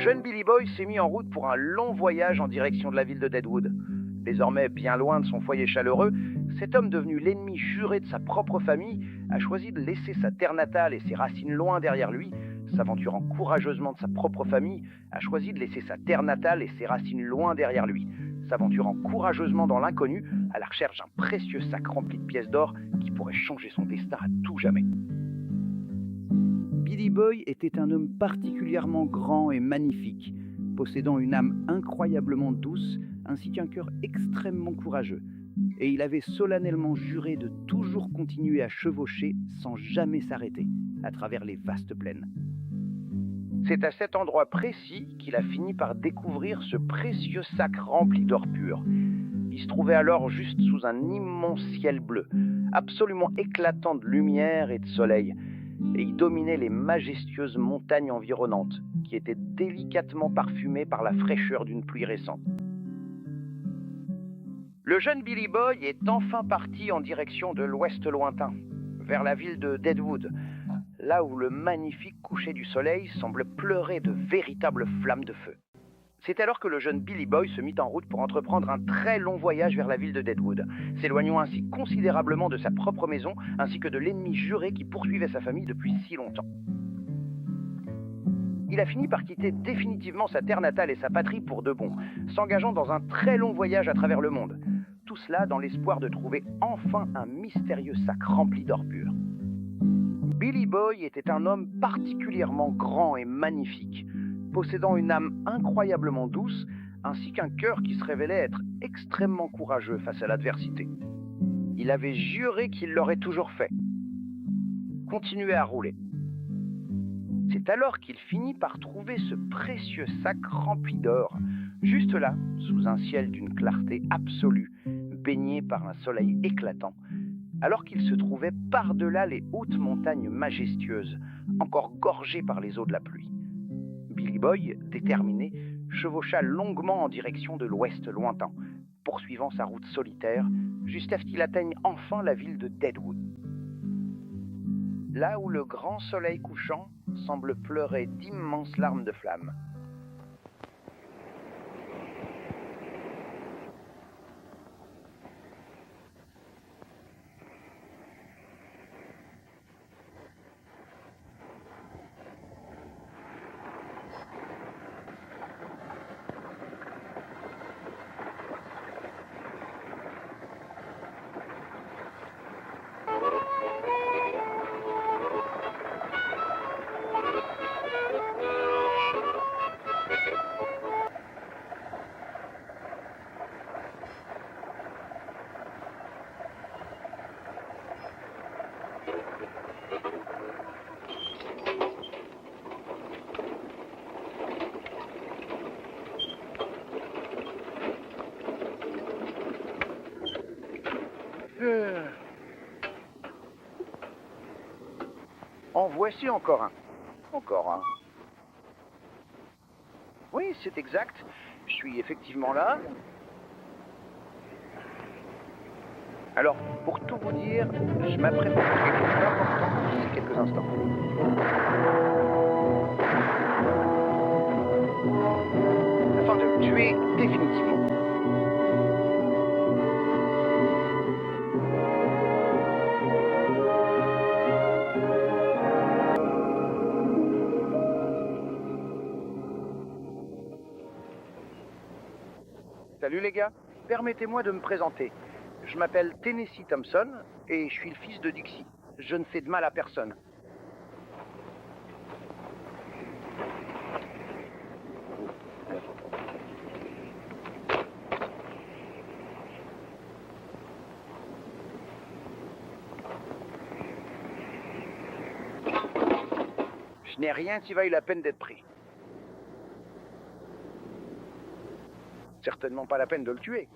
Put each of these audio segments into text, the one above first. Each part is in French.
jeune Billy Boy s'est mis en route pour un long voyage en direction de la ville de Deadwood. Désormais bien loin de son foyer chaleureux, cet homme devenu l'ennemi juré de sa propre famille a choisi de laisser sa terre natale et ses racines loin derrière lui. S'aventurant courageusement de sa propre famille, a choisi de laisser sa terre natale et ses racines loin derrière lui. S'aventurant courageusement dans l'inconnu, à la recherche d'un précieux sac rempli de pièces d'or qui pourrait changer son destin à tout jamais. Billy Boy était un homme particulièrement grand et magnifique, possédant une âme incroyablement douce ainsi qu'un cœur extrêmement courageux. Et il avait solennellement juré de toujours continuer à chevaucher sans jamais s'arrêter à travers les vastes plaines. C'est à cet endroit précis qu'il a fini par découvrir ce précieux sac rempli d'or pur. Il se trouvait alors juste sous un immense ciel bleu, absolument éclatant de lumière et de soleil, et il dominait les majestueuses montagnes environnantes, qui étaient délicatement parfumées par la fraîcheur d'une pluie récente. Le jeune Billy Boy est enfin parti en direction de l'ouest lointain, vers la ville de Deadwood, là où le magnifique coucher du soleil semble pleurer de véritables flammes de feu. C'est alors que le jeune Billy Boy se mit en route pour entreprendre un très long voyage vers la ville de Deadwood, s'éloignant ainsi considérablement de sa propre maison, ainsi que de l'ennemi juré qui poursuivait sa famille depuis si longtemps. Il a fini par quitter définitivement sa terre natale et sa patrie pour de bon, s'engageant dans un très long voyage à travers le monde. Tout cela dans l'espoir de trouver enfin un mystérieux sac rempli d'or pur. Billy Boy était un homme particulièrement grand et magnifique, possédant une âme incroyablement douce, ainsi qu'un cœur qui se révélait être extrêmement courageux face à l'adversité. Il avait juré qu'il l'aurait toujours fait. Continuez à rouler. C'est alors qu'il finit par trouver ce précieux sac rempli d'or, juste là, sous un ciel d'une clarté absolue, baigné par un soleil éclatant, alors qu'il se trouvait par-delà les hautes montagnes majestueuses, encore gorgées par les eaux de la pluie. Billy Boy, déterminé, chevaucha longuement en direction de l'ouest lointain, poursuivant sa route solitaire, jusqu'à ce qu'il atteigne enfin la ville de Deadwood. Là où le grand soleil couchant semble pleurer d'immenses larmes de flammes. En voici encore un. Encore un. Oui, c'est exact. Je suis effectivement là. Alors, pour tout vous dire, je m'apprête à faire quelque chose d'important d'ici quelques instants. Afin de me tuer définitivement. Salut les gars, permettez-moi de me présenter. Je m'appelle Tennessee Thompson et je suis le fils de Dixie. Je ne fais de mal à personne. Je n'ai rien qui vaille la peine d'être pris. Certainement pas la peine de le tuer.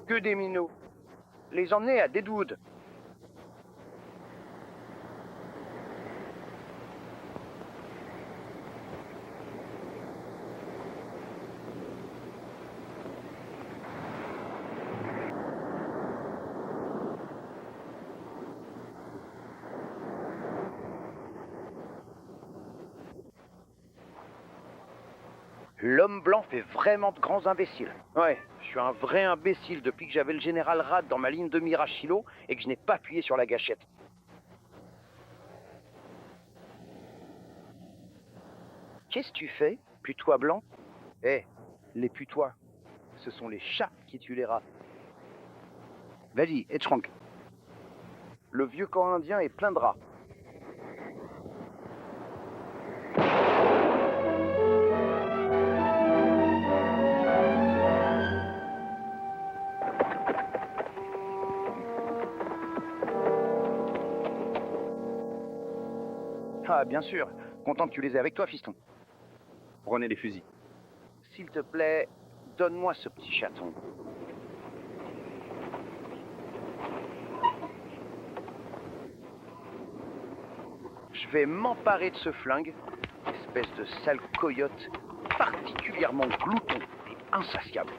Que des minots. Les emmener à Deadwood. L'homme blanc fait vraiment de grands imbéciles. Ouais, je suis un vrai imbécile depuis que j'avais le général Rad dans ma ligne de mire à Shiloh et que je n'ai pas appuyé sur la gâchette. Qu'est-ce que tu fais, putois blanc? Eh, les putois, ce sont les chats qui tuent les rats. Vas-y, Etchrank. Le vieux camp indien est plein de rats. Ah, bien sûr. Content que tu les aies avec toi, fiston. Prenez les fusils. S'il te plaît, donne-moi ce petit chaton. Je vais m'emparer de ce flingue, espèce de sale coyote, particulièrement glouton et insatiable.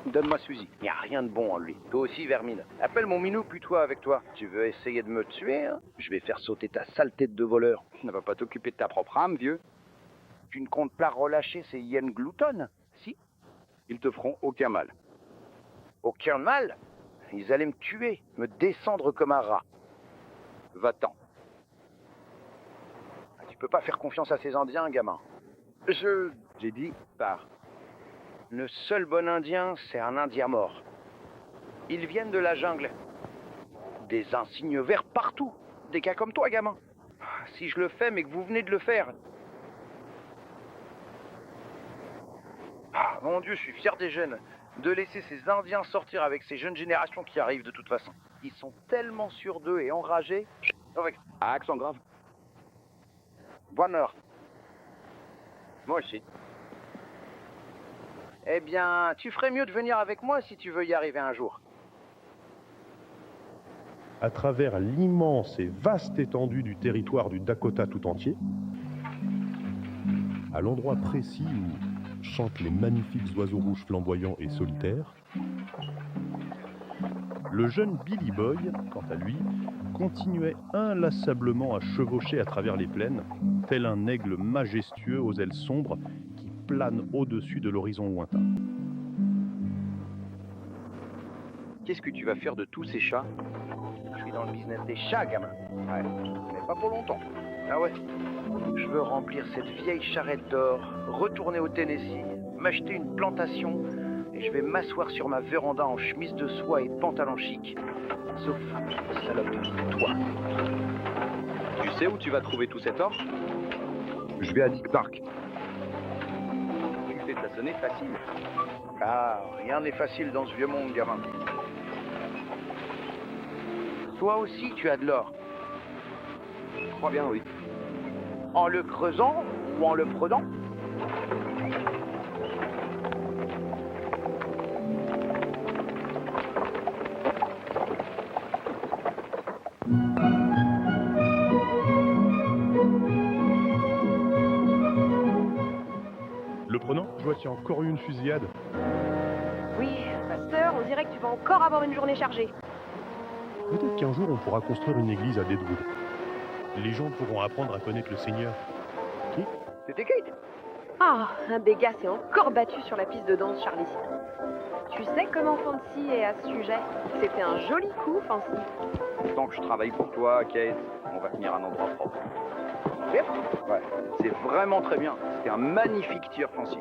Donne-moi ce fusil. Il n'y a rien de bon en lui. Toi aussi, Vermine. Appelle mon minou, puis toi avec toi. Tu veux essayer de me tuer, hein? Je vais faire sauter ta sale tête de voleur. Tu ne vas pas t'occuper de ta propre âme, vieux. Tu ne comptes pas relâcher ces hyènes gloutonnes, si? Ils te feront aucun mal. Aucun mal? Ils allaient me tuer, me descendre comme un rat. Va-t'en. Tu peux pas faire confiance à ces Indiens, gamin. J'ai dit, pars. Le seul bon Indien, c'est un Indien mort. Ils viennent de la jungle. Des insignes verts partout. Des cas comme toi, gamin. Si je le fais, mais que vous venez de le faire. Ah, mon Dieu, je suis fier des jeunes. De laisser ces Indiens sortir avec ces jeunes générations qui arrivent de toute façon. Ils sont tellement sûrs d'eux et enragés. Accent grave. Bonne heure. Moi aussi. Eh bien, tu ferais mieux de venir avec moi si tu veux y arriver un jour. À travers l'immense et vaste étendue du territoire du Dakota tout entier, à l'endroit précis où chantent les magnifiques oiseaux rouges flamboyants et solitaires, le jeune Billy Boy, quant à lui, continuait inlassablement à chevaucher à travers les plaines, tel un aigle majestueux aux ailes sombres qui plane au-dessus de l'horizon lointain. Qu'est-ce que tu vas faire de tous ces chats? Je suis dans le business des chats, gamin. Ouais, mais pas pour longtemps. Ah ouais. Je veux remplir cette vieille charrette d'or, retourner au Tennessee, m'acheter une plantation, et je vais m'asseoir sur ma véranda en chemise de soie et pantalon chic. Sauf, salope, toi. Tu sais où tu vas trouver tout cet or? Je vais à Dick Park. Tu fais de la sonner facile. Ah, rien n'est facile dans ce vieux monde, gamin. Toi aussi, tu as de l'or. Je crois bien, oui. En le creusant ou en le prenant? Le prenant, je vois qu'il y a encore eu une fusillade. Oui, pasteur, on dirait que tu vas encore avoir une journée chargée. Peut-être qu'un jour on pourra construire une église à Deadwood. Les gens pourront apprendre à connaître le Seigneur. Qui? C'était Kate. Ah, un des gars s'est encore battu sur la piste de danse, Charlie. Tu sais comment Fancy est à ce sujet? C'était un joli coup, Fancy. Tant que je travaille pour toi, Kate, on va tenir un endroit propre. Ouais, c'est vraiment très bien. C'était un magnifique tir, Fancy.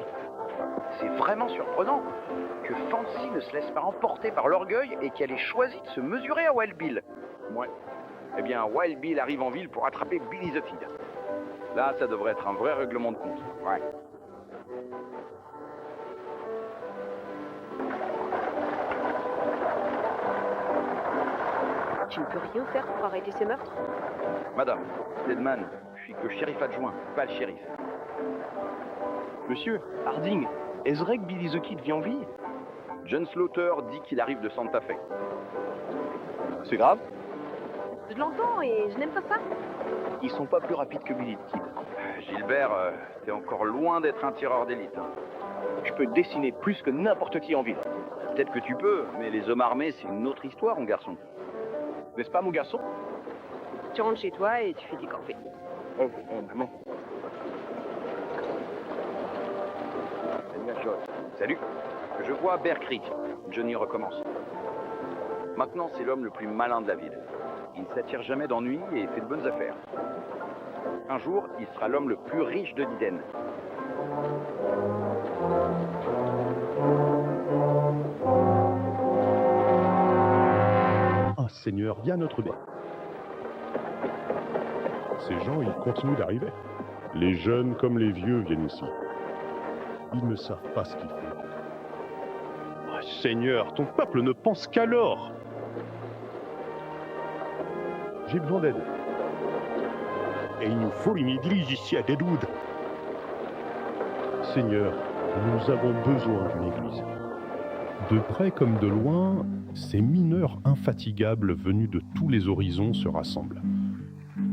C'est vraiment surprenant que Fancy ne se laisse pas emporter par l'orgueil et qu'elle ait choisi de se mesurer à Wild Bill. Ouais. Eh bien, Wild Bill arrive en ville pour attraper Billy the Kid. Là, ça devrait être un vrai règlement de compte. Ouais. Tu ne peux rien faire pour arrêter ces meurtres? Madame, Stedman, je suis que shérif adjoint, pas le shérif. Monsieur, Harding, est-ce vrai que Billy the Kid vit en vie? John Slaughter dit qu'il arrive de Santa Fe. C'est grave? Je l'entends et je n'aime pas ça. Ils sont pas plus rapides que Billy the Kid. Gilbert, t'es encore loin d'être un tireur d'élite. Hein. Je peux dessiner plus que n'importe qui en ville. Peut-être que tu peux, mais les hommes armés, c'est une autre histoire, mon garçon. N'est-ce pas, mon garçon? Tu rentres chez toi et tu fais du café. Oh, maman. Salut. Je vois Bear Creek. Johnny recommence. Maintenant, c'est l'homme le plus malin de la ville. Il ne s'attire jamais d'ennui et fait de bonnes affaires. Un jour, il sera l'homme le plus riche de Diden. Ah Seigneur, il y a notre baie. Ces gens, ils continuent d'arriver. Les jeunes comme les vieux viennent ici. Ils ne savent pas ce qu'ils font. Ah, Seigneur, ton peuple ne pense qu'à l'or. J'ai besoin d'aide. Et il nous faut une église ici à Deadwood. Seigneur, nous avons besoin d'une église. De près comme de loin, ces mineurs infatigables venus de tous les horizons se rassemblent.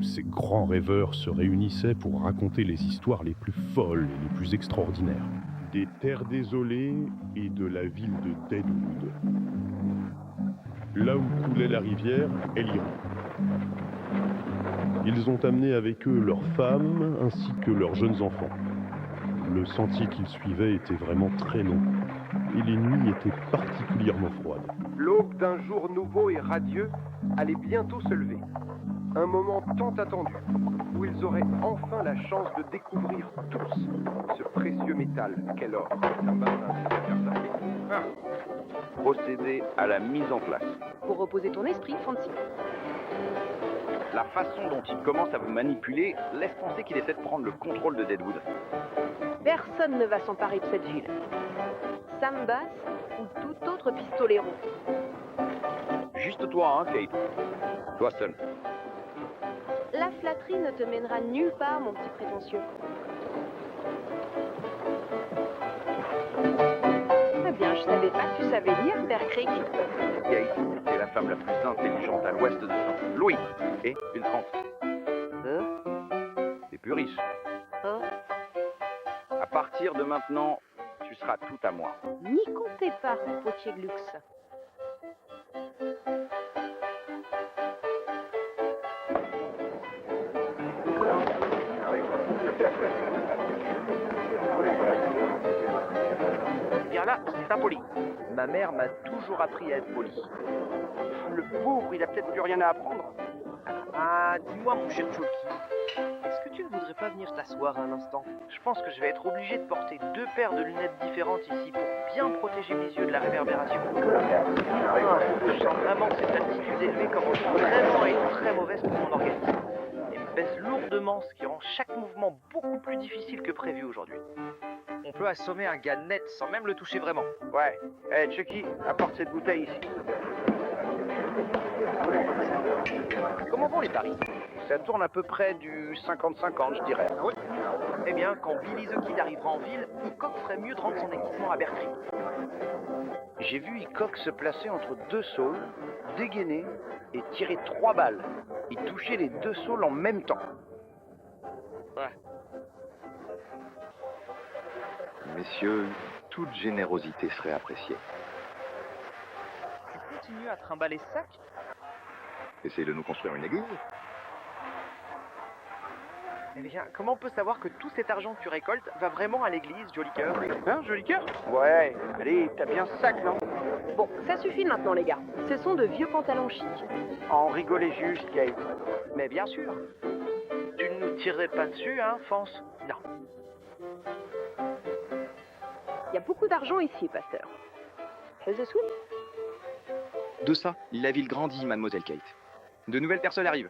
Ces grands rêveurs se réunissaient pour raconter les histoires les plus folles et les plus extraordinaires. Des terres désolées et de la ville de Deadwood. Là où coulait la rivière, Elion. Ils ont amené avec eux leurs femmes ainsi que leurs jeunes enfants. Le sentier qu'ils suivaient était vraiment très long et les nuits étaient particulièrement froides. L'aube d'un jour nouveau et radieux allait bientôt se lever. Un moment tant attendu où ils auraient enfin la chance de découvrir tous ce précieux métal qu'est l'or. Procéder à la mise en place. Pour reposer ton esprit, Fancy. La façon dont il commence à vous manipuler laisse penser qu'il essaie de prendre le contrôle de Deadwood. Personne ne va s'emparer de cette ville. Sam Bass ou tout autre pistolero. Juste toi, hein, Kate. Toi seul. La flatterie ne te mènera nulle part, mon petit prétentieux. Eh bien, je savais pas que tu savais lire, Bear Creek. Kate est la femme la plus intelligente à l'ouest de Saint Louis. Et une trente. T'es plus riche. Hein? À partir de maintenant, tu seras tout à moi. N'y comptez pas, potier de luxe. Eh bien là, c'est impoli. Ma mère m'a toujours appris à être poli. Le pauvre, il a peut-être plus rien à apprendre. Ah, dis-moi, mon cher Chalky, est-ce que tu ne voudrais pas venir t'asseoir un instant? Je pense que je vais être obligé de porter 2 paires de lunettes différentes ici pour bien protéger mes yeux de la réverbération. Ah, je sens vraiment que cette altitude élevée commence vraiment à être très mauvaise pour mon organisme. Et me baisse lourdement, ce qui rend chaque mouvement beaucoup plus difficile que prévu aujourd'hui. On peut assommer un gars net sans même le toucher vraiment. Ouais. Hey, Chucky, apporte cette bouteille ici. Comment vont les paris? Ça tourne à peu près du 50-50, je dirais. Ah oui? Eh bien, quand Billy the Kid arrivera en ville, Hickok ferait mieux de rendre son équipement à Bear Creek. J'ai vu Hickok se placer entre 2 saules, dégainer et tirer 3 balles. Il touchait les 2 saules en même temps. Ouais. Messieurs, toute générosité serait appréciée. Tu continues à trimballer ce sac? Essayez de nous construire une église. Eh bien, comment on peut savoir que tout cet argent que tu récoltes va vraiment à l'église, joli cœur? Hein, joli cœur? Ouais, allez, t'as bien ce sac, non? Bon, ça suffit maintenant, les gars. Ce sont de vieux pantalons chics. En rigoler juste, Kate. Mais bien sûr. Tu ne nous tirerais pas dessus, hein, Fance? Non. Il y a beaucoup d'argent ici, pasteur. Fais-le sweet. De ça, la ville grandit, mademoiselle Kate. De nouvelles personnes arrivent.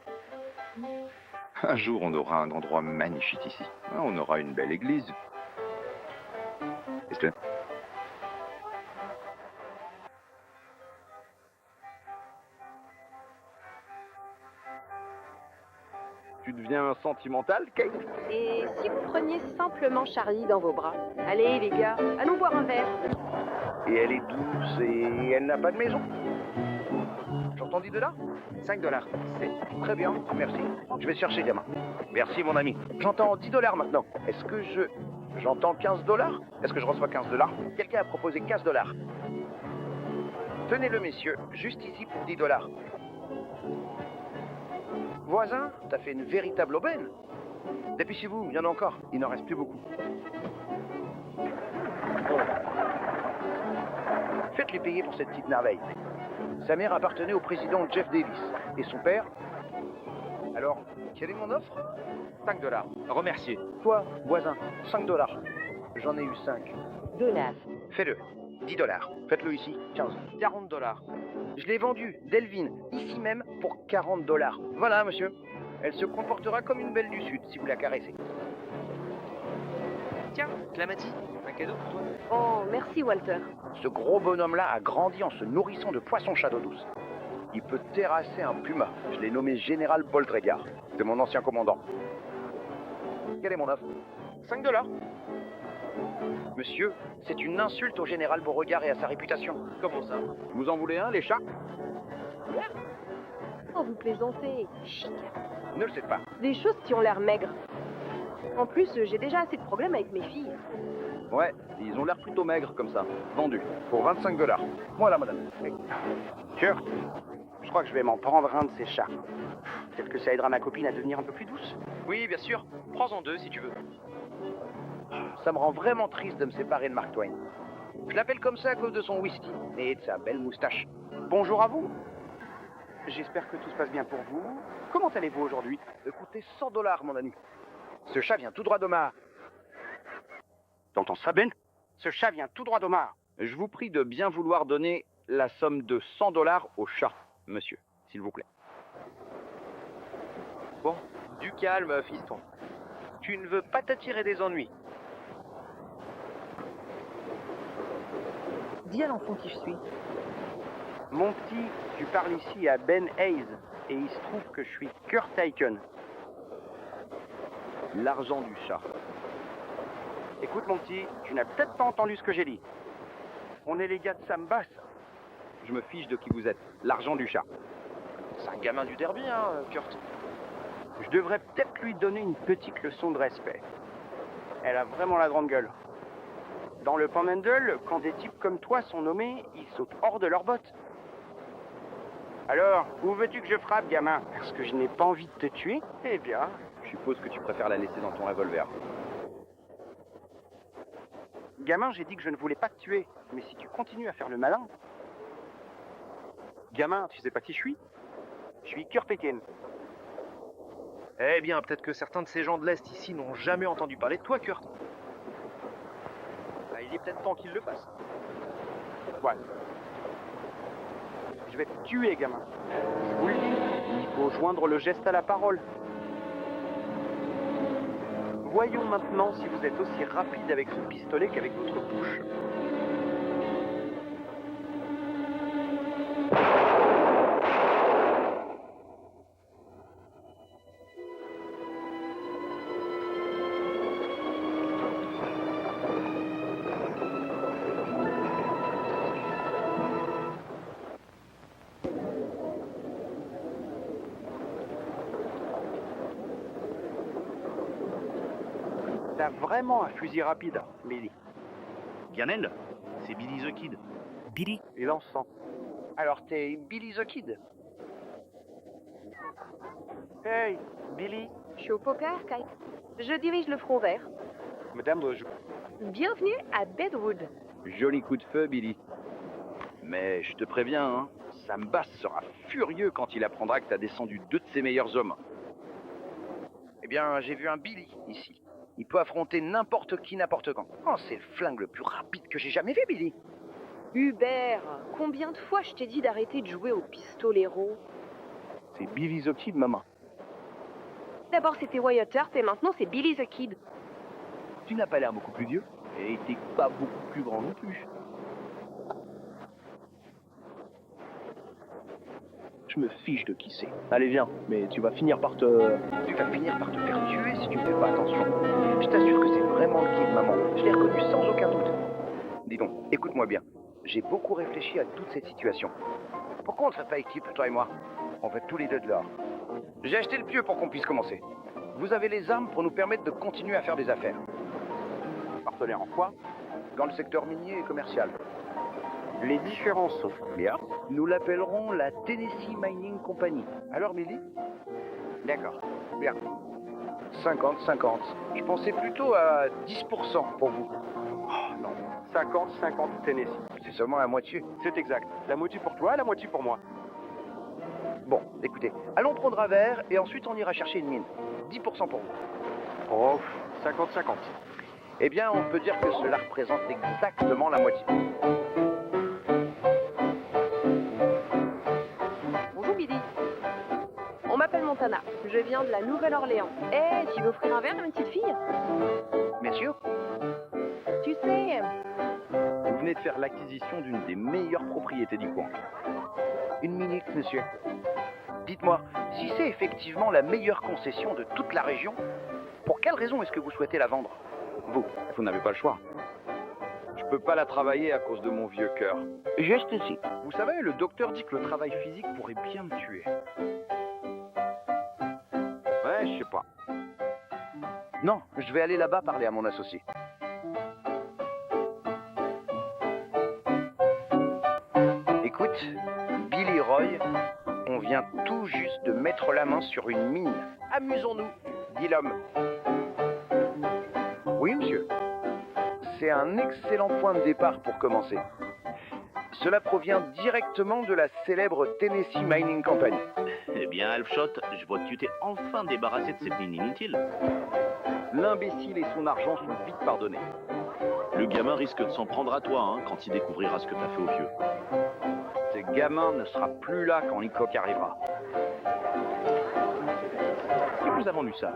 Un jour, on aura un endroit magnifique ici. On aura une belle église. Est-ce que... Tu deviens sentimental, Kate? Et si vous preniez simplement Charlie dans vos bras? Allez, les gars, allons boire un verre. Et elle est douce et elle n'a pas de maison. J'entends 10 $? 5 $. C'est très bien, merci. Je vais chercher, gamin. Merci, mon ami. J'entends 10 $ maintenant. Est-ce que j'entends 15 $? Est-ce que je reçois 15 $? Quelqu'un a proposé 15 $. Tenez-le, messieurs, juste ici pour 10 $. Voisin, t'as fait une véritable aubaine. Dépêchez-vous, il y en a encore. Il n'en reste plus beaucoup. Faites-lui payer pour cette petite merveille. Sa mère appartenait au président Jeff Davis. Et son père... Alors, quelle est mon offre? 5 $. Remerciez. Toi, voisin, 5 $. J'en ai eu 5. $. Fais-le. 10 $. Faites-le ici, 15. 40 $. Je l'ai vendu, Delvin, ici même, pour 40 $. Voilà, monsieur. Elle se comportera comme une belle du Sud, si vous la caressez. Tiens, Clamati, un cadeau pour toi. Oh, merci Walter. Ce gros bonhomme-là a grandi en se nourrissant de poissons château douce. Il peut terrasser un puma. Je l'ai nommé Général Boltregard. C'est mon ancien commandant. Quelle est mon offre? 5 $. Monsieur, c'est une insulte au général Beauregard et à sa réputation. Comment ça? Vous en voulez un, les chats? Oh, vous plaisantez. Chic. Ne le sais pas. Des choses qui ont l'air maigres. En plus, j'ai déjà assez de problèmes avec mes filles. Ouais, ils ont l'air plutôt maigres comme ça. Vendu. Pour 25 $. Voilà, madame. Oui. Kurt, je crois que je vais m'en prendre un de ces chats. Peut-être que ça aidera ma copine à devenir un peu plus douce. Oui, bien sûr. Prends-en 2 si tu veux. Ça me rend vraiment triste de me séparer de Mark Twain. Je l'appelle comme ça à cause de son whisky et de sa belle moustache. Bonjour à vous. J'espère que tout se passe bien pour vous. Comment allez-vous aujourd'hui? Coûtez 100 $, mon ami. Ce chat vient tout droit d'Omar. T'entends ça, Ben? Ce chat vient tout droit d'Omar. Je vous prie de bien vouloir donner la somme de 100 $ au chat, monsieur, s'il vous plaît. Bon, du calme, fiston. Tu ne veux pas t'attirer des ennuis. Dis à l'enfant qui je suis. Mon petit, tu parles ici à Ben Hayes. Et il se trouve que je suis Kurt Aiken. L'argent du chat. Écoute, mon petit, tu n'as peut-être pas entendu ce que j'ai dit. On est les gars de Sam Bass. Je me fiche de qui vous êtes. L'argent du chat. C'est un gamin du derby, hein, Kurt. Je devrais peut-être lui donner une petite leçon de respect. Elle a vraiment la grande gueule. Dans le Panhandle, quand des types comme toi sont nommés, ils sautent hors de leurs bottes. Alors, où veux-tu que je frappe, gamin? Parce que je n'ai pas envie de te tuer? Eh bien, Je suppose que tu préfères la laisser dans ton revolver. gamin, j'ai dit que je ne voulais pas te tuer. Mais si tu continues à faire le malin... Gamin, tu sais pas qui je suis? Je suis Kurt Aiken. Eh bien, peut-être que certains de ces gens de l'Est ici n'ont jamais entendu parler de toi, Kurt. Bah, il est peut-être temps qu'ils le fassent. Ouais. Je vais te tuer, gamin. Je vous le dis, il faut joindre le geste à la parole. Voyons maintenant si vous êtes aussi rapide avec ce pistolet qu'avec votre bouche. T'as vraiment un fusil rapide, Billy. Ganel, c'est Billy the Kid. Billy? Et l'encens. Alors t'es Billy the Kid. Hey, Billy. Je suis au poker, Kite. Je dirige le front vert. Madame, je... Bienvenue à Bedwood. Joli coup de feu, Billy. Mais je te préviens, hein, Sam Bass sera furieux quand il apprendra que t'as descendu 2 de ses meilleurs hommes. Eh bien, j'ai vu un Billy ici. Il peut affronter n'importe qui, n'importe quand. Oh, c'est le flingue le plus rapide que j'ai jamais vu, Billy. Hubert, combien de fois je t'ai dit d'arrêter de jouer au pistolero? C'est Billy the Kid, maman. D'abord c'était Wyatt Earp et maintenant c'est Billy the Kid. Tu n'as pas l'air beaucoup plus vieux. Et t'es pas beaucoup plus grand non plus. Je me fiche de qui c'est. Allez, viens, mais tu vas finir par te... Tu vas finir par te faire tuer si tu ne fais pas attention. Je t'assure que c'est vraiment le Kid, maman. Je l'ai reconnu sans aucun doute. Dis donc, écoute-moi bien. J'ai beaucoup réfléchi à toute cette situation. Pourquoi on ne fait pas équipe, toi et moi? On fait tous les deux de l'or. J'ai acheté le pieu pour qu'on puisse commencer. Vous avez les armes pour nous permettre de continuer à faire des affaires. Partenaire en quoi? Dans le secteur minier et commercial. Les différences sont bien. Nous l'appellerons la Tennessee Mining Company. Alors, Millie? D'accord. Bien. 50-50. Je pensais plutôt à 10% pour vous. Oh non, 50-50 Tennessee. C'est seulement la moitié. C'est exact. La moitié pour toi, la moitié pour moi. Bon, écoutez, allons prendre un verre et ensuite on ira chercher une mine. 10% pour vous. Oh, 50-50. Eh bien, on peut dire que cela représente exactement la moitié. Bonjour Billy. On m'appelle Montana. Je viens de la Nouvelle-Orléans. Eh, tu veux offrir un verre à une petite fille? Messieurs, Tu sais, Vous venez de faire l'acquisition d'une des meilleures propriétés du coin. une minute, monsieur. Dites-moi, si c'est effectivement la meilleure concession de toute la région, pour quelle raison est-ce que vous souhaitez la vendre? Vous n'avez pas le choix. Je peux pas la travailler à cause de mon vieux cœur. Juste ici. Vous savez, le docteur dit que le travail physique pourrait bien me tuer. Ouais, je sais pas. Non, je vais aller là-bas parler à mon associé. Écoute, Billy Roy, on vient tout juste de mettre la main sur une mine. Amusons-nous, dit l'homme. Oui, monsieur. C'est un excellent point de départ pour commencer. Cela provient directement de la célèbre Tennessee Mining Company. Eh bien, Alfshot, je vois que tu t'es enfin débarrassé de cette mine inutile. L'imbécile et son argent sont vite pardonnés. Le gamin risque de s'en prendre à toi hein, quand il découvrira ce que t'as fait au vieux. Ce gamin ne sera plus là quand Hickok arrivera. Qui vous a vendu ça?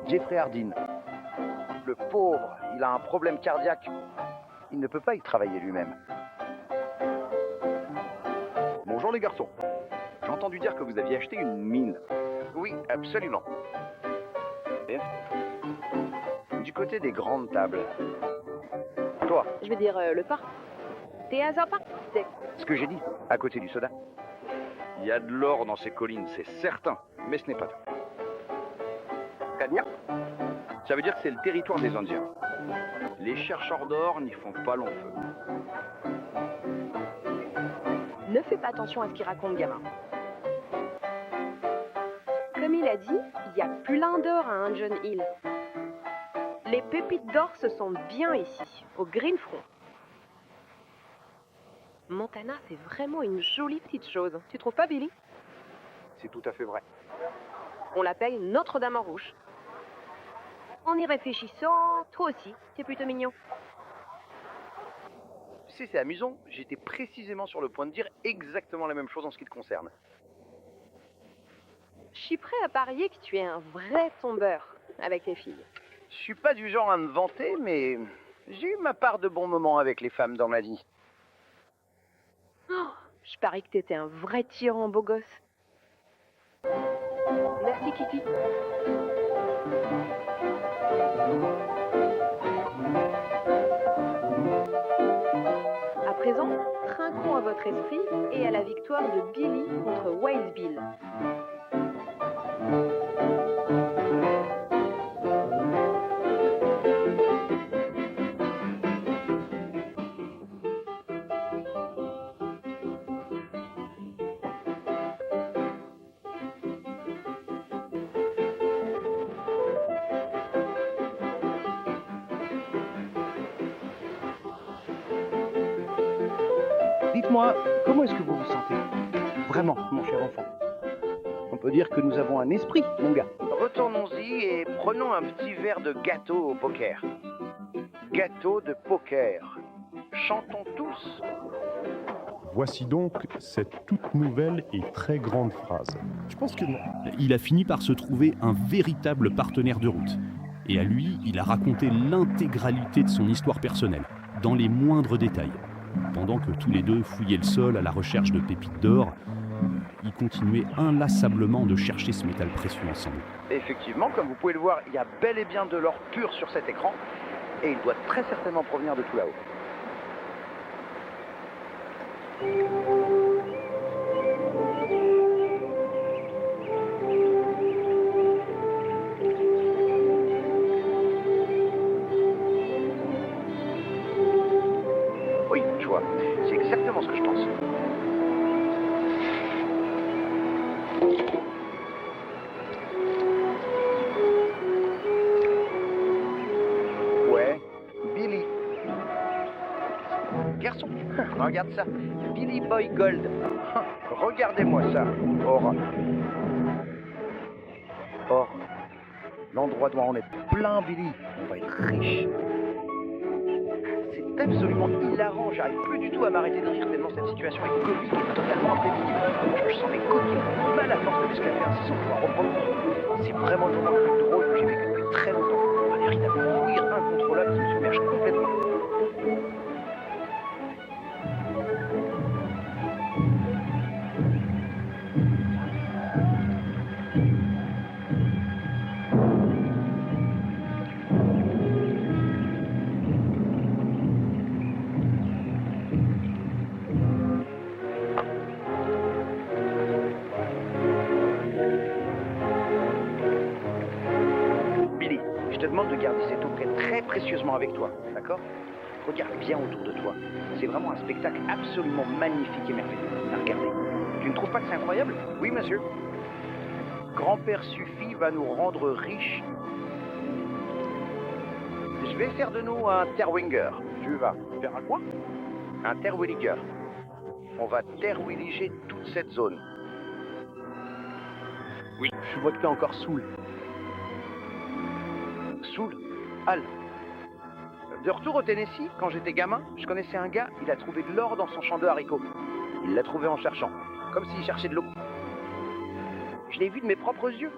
Jeffrey Hardin. Le pauvre, il a un problème cardiaque. Il ne peut pas y travailler lui-même. Bonjour les garçons. J'ai entendu dire que vous aviez acheté une mine. Oui, absolument. Du côté des grandes tables. Toi, je veux dire le parc. T'es à Park? ce que j'ai dit, à côté du soda. Il y a de l'or dans ces collines, c'est certain, mais ce n'est pas tout. Cadmia? Ça veut dire que c'est le territoire des Indiens. Les chercheurs d'or n'y font pas long feu. Ne fais pas attention à ce qu'il raconte, gamin. Comme il a dit, il y a plein d'or à Injun Hill. Les pépites d'or se sentent bien ici, au Green Front. Montana, c'est vraiment une jolie petite chose. Tu trouves pas, Billy? C'est tout à fait vrai. On l'appelle Notre-Dame en rouge. En y réfléchissant, toi aussi, c'est plutôt mignon. Tu sais, c'est amusant, j'étais précisément sur le point de dire exactement la même chose en ce qui te concerne. Je suis prêt à parier que tu es un vrai tombeur avec les filles. Je suis pas du genre à me vanter, mais j'ai eu ma part de bons moments avec les femmes dans ma vie. Oh, je parie que t'étais un vrai tyran beau gosse. Merci, Kiki. À présent, trinquons à votre esprit et à la victoire de Billy contre Wise Bill. Dites-moi, comment est-ce que vous vous sentez? Vraiment, mon cher enfant. On peut dire que nous avons un esprit, mon gars. Retournons-y et prenons un petit verre de gâteau au poker. Gâteau de poker. Chantons tous. Voici donc cette toute nouvelle et très grande phrase. Je pense que non. Il a fini par se trouver un véritable partenaire de route. Et à lui, il a raconté l'intégralité de son histoire personnelle, dans les moindres détails. Pendant que tous les deux fouillaient le sol à la recherche de pépites d'or, ils continuaient inlassablement de chercher ce métal précieux ensemble. Effectivement, comme vous pouvez le voir, il y a bel et bien de l'or pur sur cet écran, et il doit très certainement provenir de tout là-haut. Oui, je vois. C'est exactement ce que je pense. garçon. Regarde ça. Billy Boy Gold. Regardez-moi ça. Or, l'endroit doit en être plein, Billy. On va être riche. C'est absolument hilarant. J'arrive plus du tout à m'arrêter de rire tellement cette situation est comique et totalement imprévisible. Je sens mes coquilles ont mal à force de muscler ainsi sans pouvoir reprendre. C'est vraiment le moment le plus drôle que j'ai vécu depuis très longtemps. Un véritable rire incontrôlable qui me submerge complètement. Je te demande de garder cet objet très précieusement avec toi, d'accord? Regarde bien autour de toi. C'est vraiment un spectacle absolument magnifique et merveilleux. À regarder. Tu ne trouves pas que c'est incroyable? Oui, monsieur. Grand-père Suffit va nous rendre riches. Je vais faire de nous un terwinger. Tu vas faire un quoi? Un terwilliger. On va terwilliger toute cette zone. Oui, je vois que t'es encore saoul. Saoul, Al. De retour au Tennessee, quand j'étais gamin, je connaissais un gars, il a trouvé de l'or dans son champ de haricots. Il l'a trouvé en cherchant, comme s'il cherchait de l'eau. Je l'ai vu de mes propres yeux.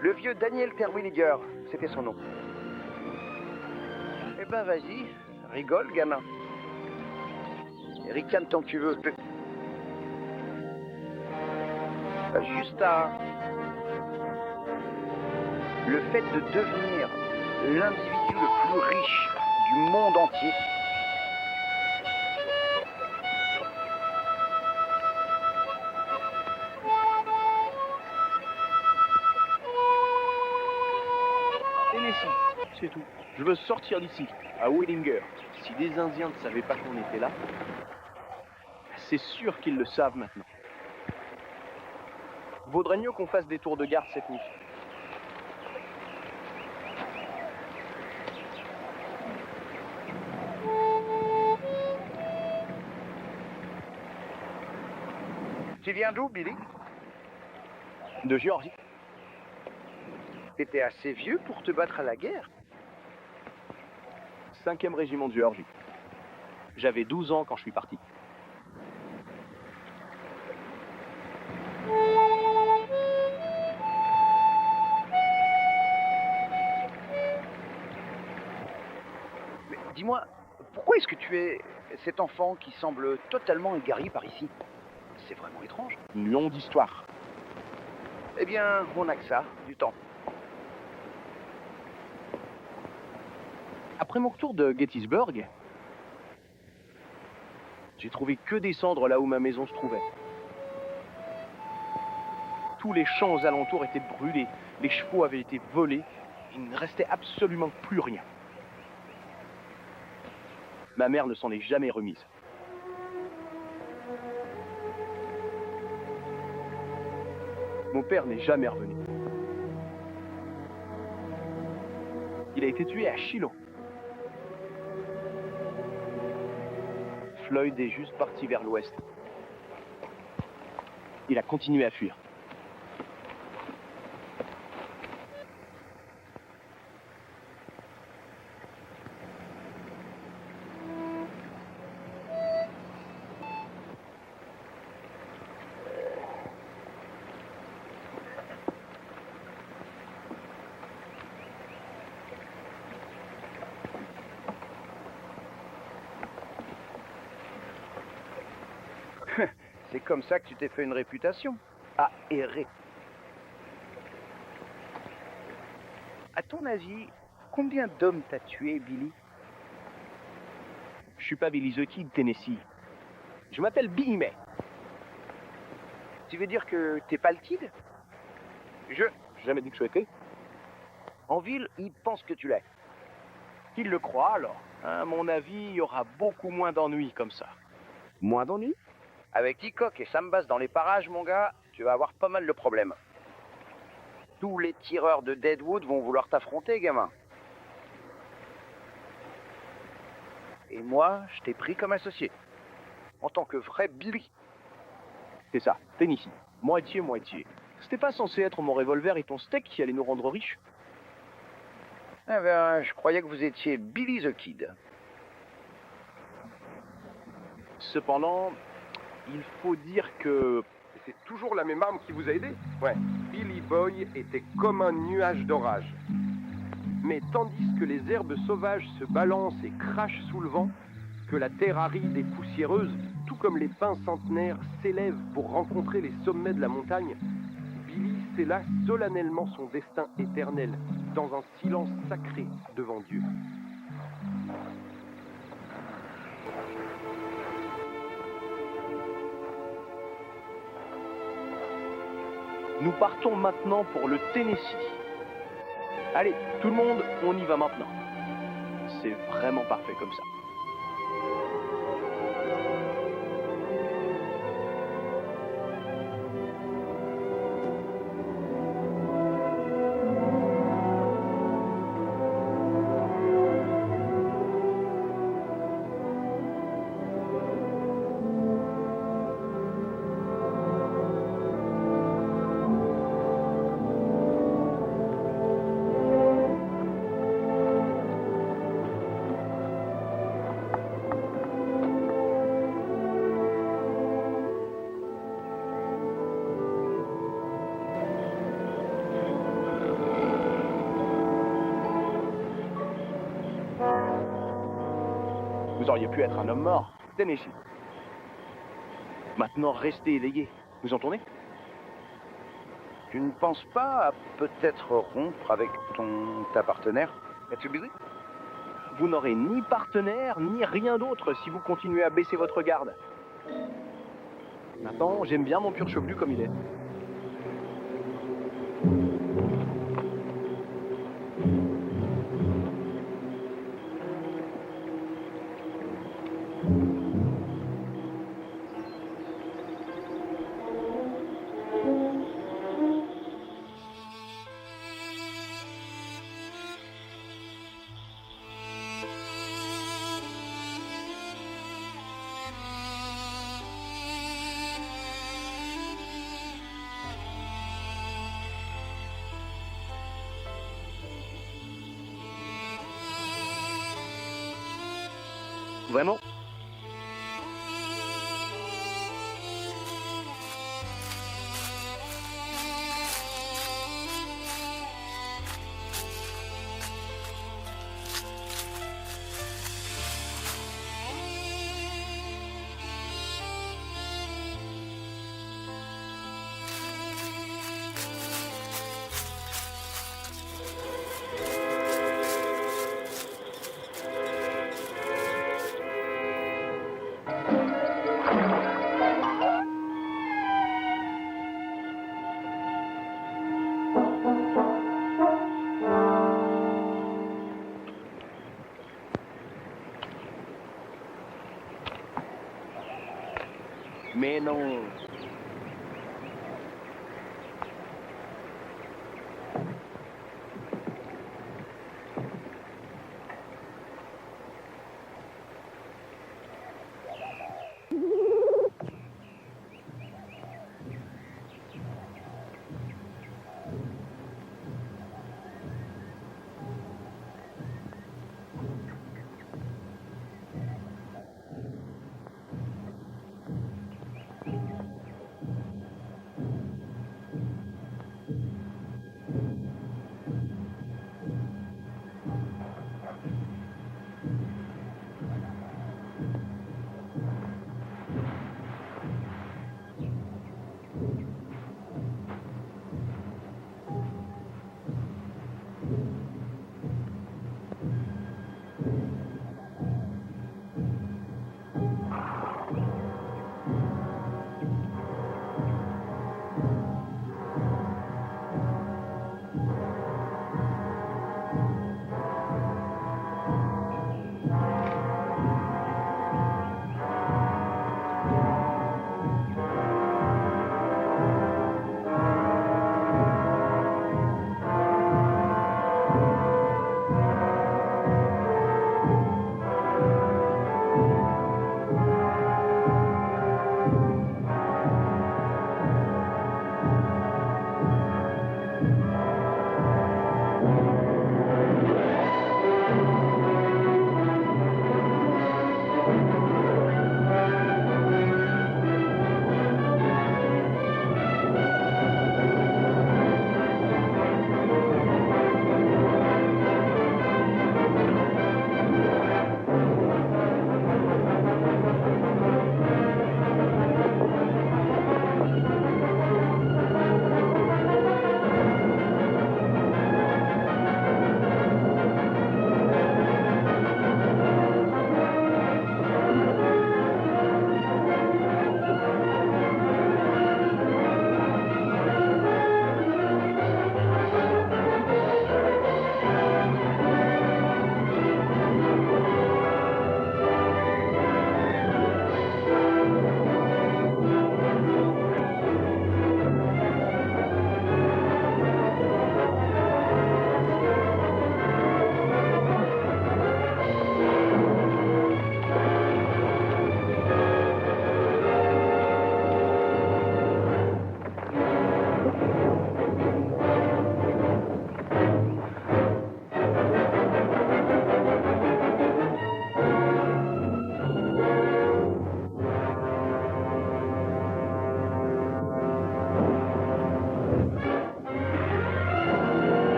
Le vieux Daniel Terwilliger, c'était son nom. Eh ben vas-y, rigole gamin. Et ricane tant que tu veux. Juste à... Le fait de devenir l'individu le plus riche du monde entier. Tennessee, c'est tout. Je veux sortir d'ici, à Willinger. Si des Indiens ne savaient pas qu'on était là, c'est sûr qu'ils le savent maintenant. Vaudrait mieux qu'on fasse des tours de garde cette nuit. Tu viens d'où, Billy? De Géorgie. T'étais assez vieux pour te battre à la guerre? 5e régiment de Géorgie. J'avais 12 ans quand je suis parti. Mais dis-moi, pourquoi est-ce que tu es cet enfant qui semble totalement égaré par ici? C'est vraiment étrange. Une longue histoire. Eh bien, on n'a que ça, du temps. Après mon retour de Gettysburg, j'ai trouvé que des cendres là où ma maison se trouvait. Tous les champs aux alentours étaient brûlés, les chevaux avaient été volés, il ne restait absolument plus rien. Ma mère ne s'en est jamais remise. Mon père n'est jamais revenu. Il a été tué à Shiloh. Floyd est juste parti vers l'ouest. Il a continué à fuir. C'est comme ça que tu t'es fait une réputation, à errer. À ton avis, combien d'hommes t'as tué, Billy? Je suis pas Billy the Kid, Tennessee. Je m'appelle Billy May. Tu veux dire que t'es pas le Kid? J'ai jamais dit que je l'étais. En ville, ils pensent que tu l'es. Qu'ils le croient alors. À mon avis, il y aura beaucoup moins d'ennuis comme ça. Moins d'ennuis? Avec Hickok et Sam Bass dans les parages, mon gars, tu vas avoir pas mal de problèmes. Tous les tireurs de Deadwood vont vouloir t'affronter, gamin. Et moi, je t'ai pris comme associé. En tant que vrai Billy. C'est ça, Tennessee. Moitié-moitié. C'était pas censé être mon revolver et ton steak qui allaient nous rendre riches? Eh ben, je croyais que vous étiez Billy the Kid. Cependant, il faut dire que... C'est toujours la même arme qui vous a aidé? Ouais. Billy Boy était comme un nuage d'orage. Mais tandis que les herbes sauvages se balancent et crachent sous le vent, que la terre aride et poussiéreuse, tout comme les pins centenaires, s'élèvent pour rencontrer les sommets de la montagne, Billy scella solennellement son destin éternel dans un silence sacré devant Dieu. Nous partons maintenant pour le Tennessee. Allez, tout le monde, on y va maintenant. C'est vraiment parfait comme ça. Vous auriez pu être un homme mort, Tennessee. Maintenant, restez éveillés. Vous entendez? Tu ne penses pas à peut-être rompre avec ta partenaire? Es-tu Billy? Vous n'aurez ni partenaire, ni rien d'autre si vous continuez à baisser votre garde. Maintenant, j'aime bien mon pur chevelu comme il est. Vraiment? Mais non.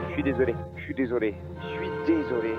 Je suis désolé, je suis désolé, je suis désolé.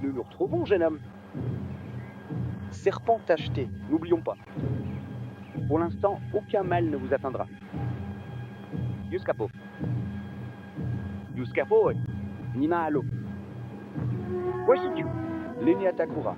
Nous nous retrouvons, jeune homme. Serpent tacheté, n'oublions pas. Pour l'instant, aucun mal ne vous atteindra. Yuskapo. Yuskapo, Nina Halo. Washitu, Leni Atakura.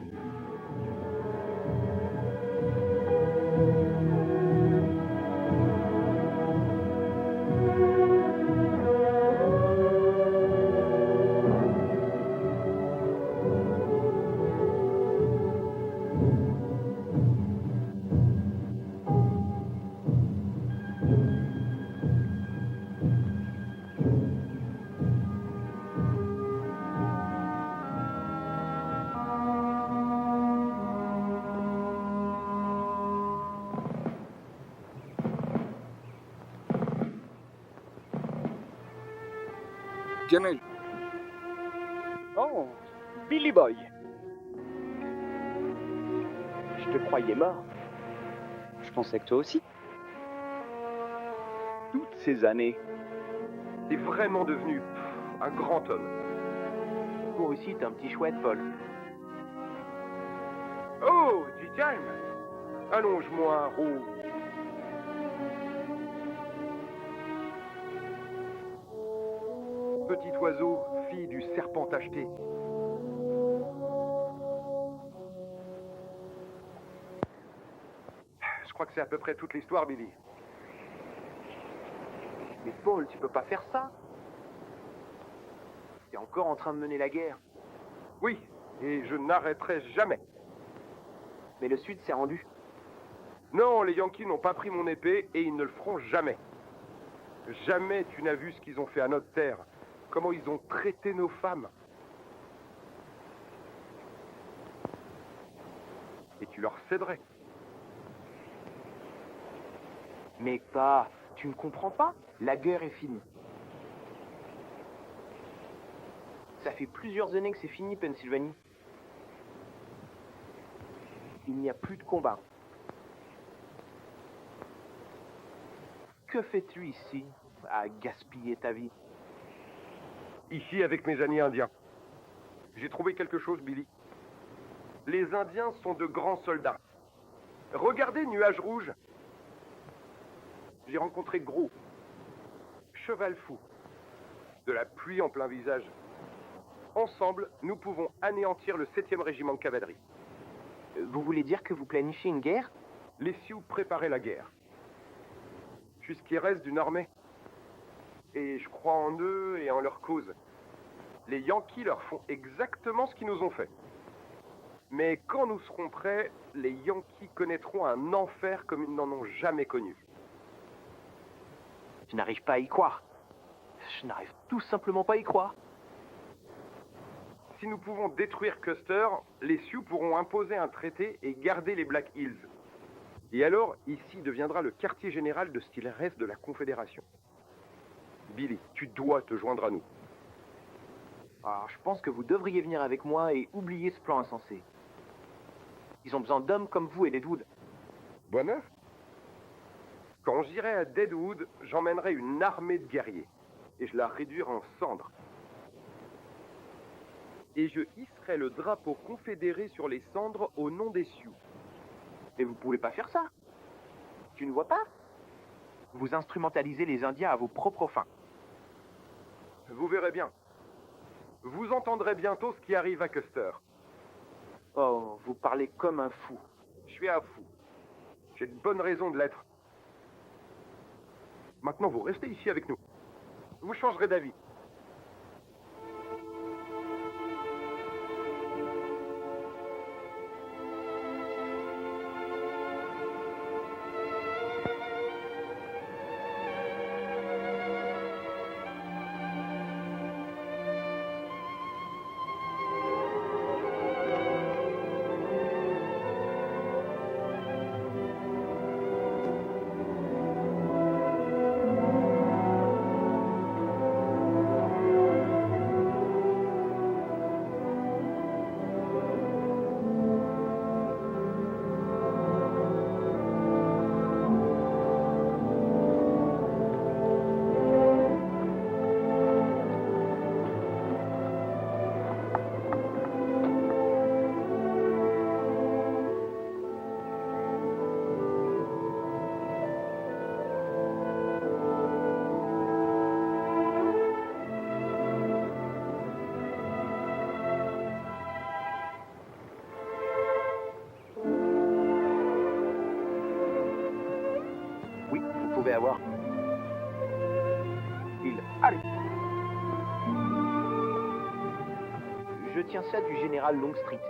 Jamel. Oh, Billy Boy. Je te croyais mort. Je pensais que toi aussi. Toutes ces années. T'es vraiment devenu un grand homme. Pour ici, t'es un petit chouette, Paul. Oh, du calme. Allonge-moi, Roux. Petit oiseau, fille du serpent tacheté. Je crois que c'est à peu près toute l'histoire, Billy. Mais Paul, tu peux pas faire ça. T'es encore en train de mener la guerre. Oui, et je n'arrêterai jamais. Mais le Sud s'est rendu. Non, les Yankees n'ont pas pris mon épée et ils ne le feront jamais. Jamais tu n'as vu ce qu'ils ont fait à notre terre. Comment ils ont traité nos femmes. Et tu leur céderais. Mais pas, tu ne comprends pas? La guerre est finie. Ça fait plusieurs années que c'est fini, Pennsylvanie. Il n'y a plus de combat. Que fais-tu ici, à gaspiller ta vie? Ici, avec mes amis indiens. J'ai trouvé quelque chose, Billy. Les Indiens sont de grands soldats. Regardez Nuage Rouge. J'ai rencontré Gros, Cheval Fou, de la pluie en plein visage. Ensemble, nous pouvons anéantir le 7e régiment de cavalerie. Vous voulez dire que vous planifiez une guerre? Les Sioux préparaient la guerre. Je suis ce qui reste d'une armée. Et je crois en eux et en leur cause. Les Yankees leur font exactement ce qu'ils nous ont fait. Mais quand nous serons prêts, les Yankees connaîtront un enfer comme ils n'en ont jamais connu. Je n'arrive pas à y croire. Je n'arrive tout simplement pas à y croire. Si nous pouvons détruire Custer, les Sioux pourront imposer un traité et garder les Black Hills. Et alors, ici deviendra le quartier général de ce qu'il reste de la Confédération. Billy, tu dois te joindre à nous. Alors, je pense que vous devriez venir avec moi et oublier ce plan insensé. Ils ont besoin d'hommes comme vous et Deadwood. Bonheur. Quand j'irai à Deadwood, j'emmènerai une armée de guerriers. Et je la réduirai en cendres. Et je hisserai le drapeau confédéré sur les cendres au nom des Sioux. Mais vous pouvez pas faire ça. Tu ne vois pas? Vous instrumentalisez les Indiens à vos propres fins. Vous verrez bien. Vous entendrez bientôt ce qui arrive à Custer. Oh, vous parlez comme un fou. Je suis un fou. J'ai de bonnes raisons de l'être. Maintenant, vous restez ici avec nous. Vous changerez d'avis. Oui, vous pouvez avoir. Allez. Je tiens ça du général Longstreet.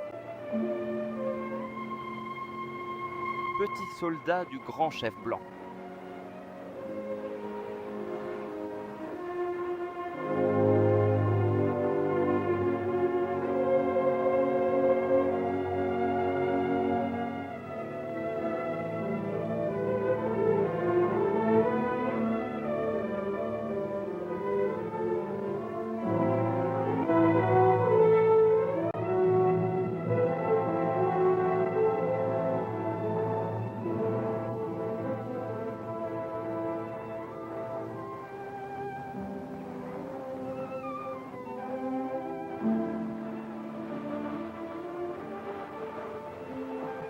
Petit soldat du grand chef blanc.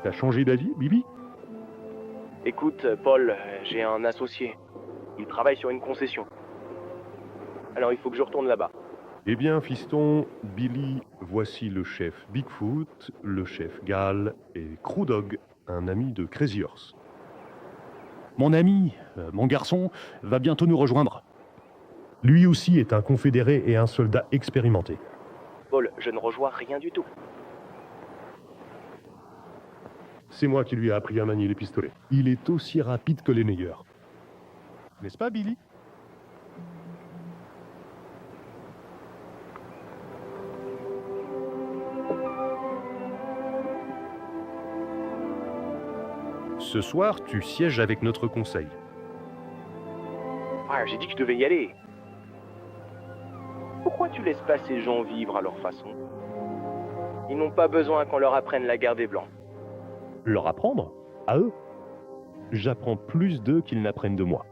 T'as changé d'avis, Billy? Écoute, Paul, j'ai un associé. Il travaille sur une concession. Alors il faut que je retourne là-bas. Eh bien, fiston, Billy, voici le chef Bigfoot, le chef Gal et Crew Dog, un ami de Crazy Horse. Mon ami, mon garçon, va bientôt nous rejoindre. Lui aussi est un confédéré et un soldat expérimenté. Paul, je ne rejoins rien du tout. C'est moi qui lui ai appris à manier les pistolets. Il est aussi rapide que les meilleurs. N'est-ce pas, Billy? Ce soir, tu sièges avec notre conseil. Ah, j'ai dit que je devais y aller. Pourquoi tu laisses pas ces gens vivre à leur façon? Ils n'ont pas besoin qu'on leur apprenne la guerre des Blancs. Leur apprendre? À eux? J'apprends plus d'eux qu'ils n'apprennent de moi.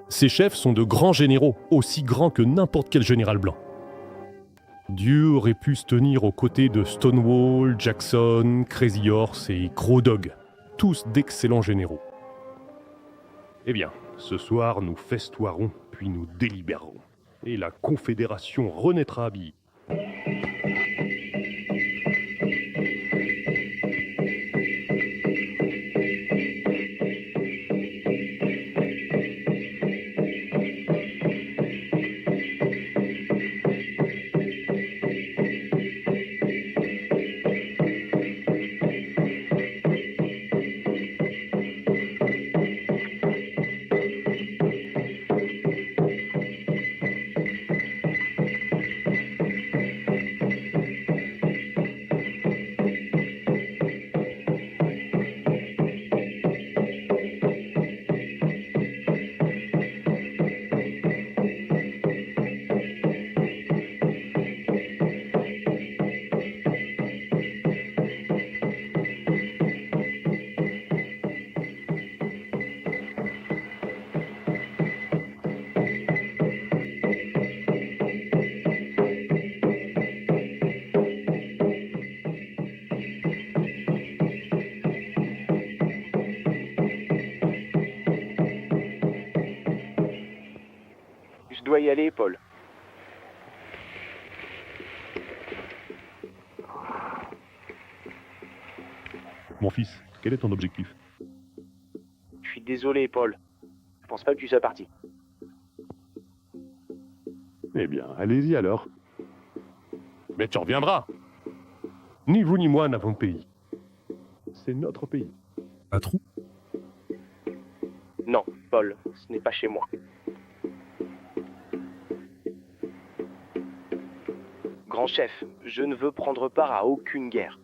Ces chefs sont de grands généraux, aussi grands que n'importe quel général blanc. Dieu aurait pu se tenir aux côtés de Stonewall, Jackson, Crazy Horse et Crow Dog, tous d'excellents généraux. Eh bien, ce soir, nous festoirons, puis nous délibérerons. Et la Confédération renaîtra à Billy. Je dois y aller, Paul. Mon fils, quel est ton objectif? Je suis désolé, Paul. Je pense pas que tu sois parti. Eh bien, allez-y alors. Mais tu reviendras. Ni vous ni moi n'avons de pays. C'est notre pays. Un trou? Non, Paul, ce n'est pas chez moi. Grand chef, je ne veux prendre part à aucune guerre.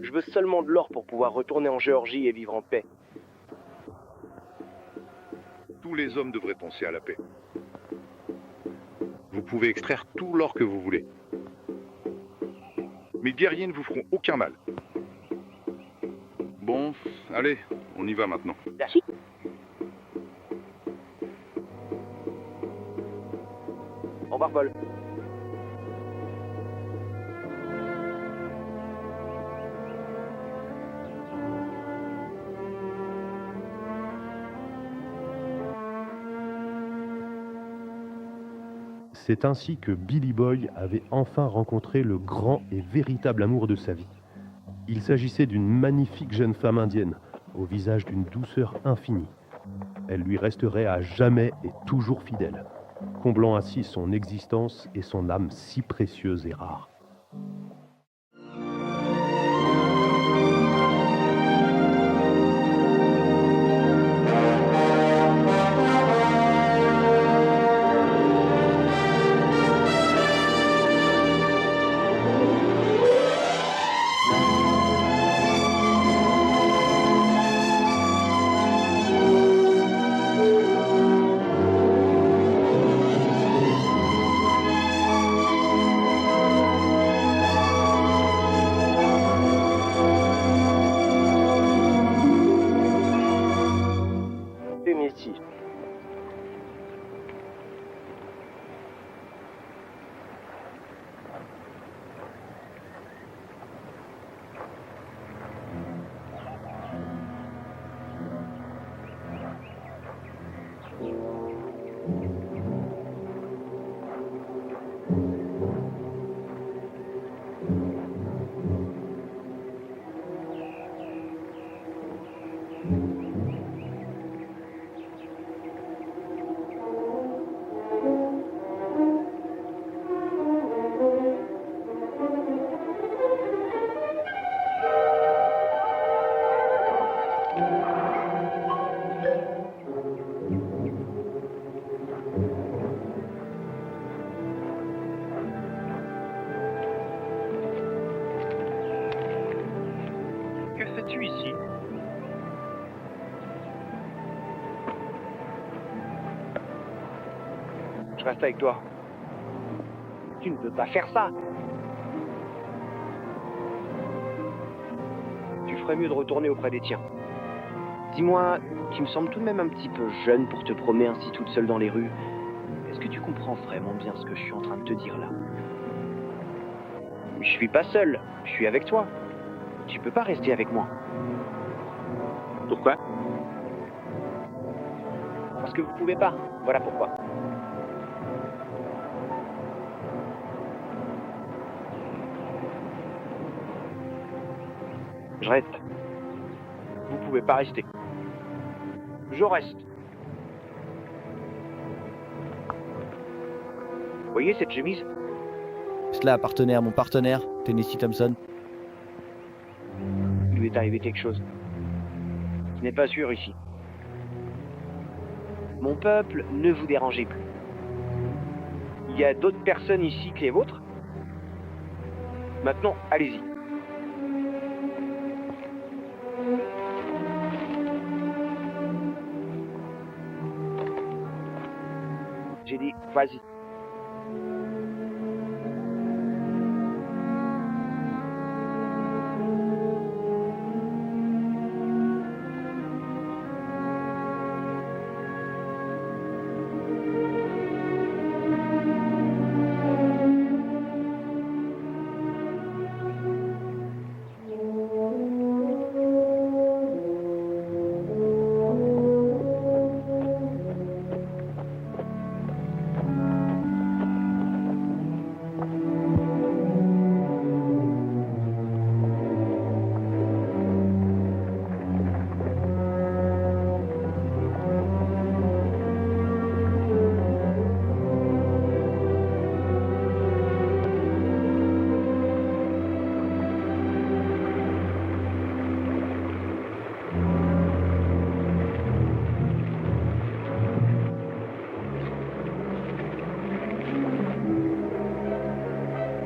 Je veux seulement de l'or pour pouvoir retourner en Géorgie et vivre en paix. Tous les hommes devraient penser à la paix. Vous pouvez extraire tout l'or que vous voulez. Mes guerriers ne vous feront aucun mal. Bon, allez, on y va maintenant. Merci. Au revoir, Paul. C'est ainsi que Billy Boy avait enfin rencontré le grand et véritable amour de sa vie. Il s'agissait d'une magnifique jeune femme indienne, au visage d'une douceur infinie. Elle lui resterait à jamais et toujours fidèle, comblant ainsi son existence et son âme si précieuse et rare. fais-tu ici? Je reste avec toi. Tu ne peux pas faire ça. Tu ferais mieux de retourner auprès des tiens. Dis-moi, tu me sembles tout de même un petit peu jeune pour te promener ainsi toute seule dans les rues. Est-ce que tu comprends vraiment bien ce que je suis en train de te dire là? Je suis pas seul, je suis avec toi. Tu peux pas rester avec moi. Pourquoi? Parce que vous pouvez pas. Voilà pourquoi. Je reste. Vous pouvez pas rester. Je reste. Vous voyez cette chemise? Cela appartenait à mon partenaire, Tennessee Thompson. Il lui est arrivé quelque chose. Ce n'est pas sûr ici. Mon peuple, ne vous dérangez plus. Il y a d'autres personnes ici que les vôtres. Maintenant, allez-y. J'ai dit, vas-y.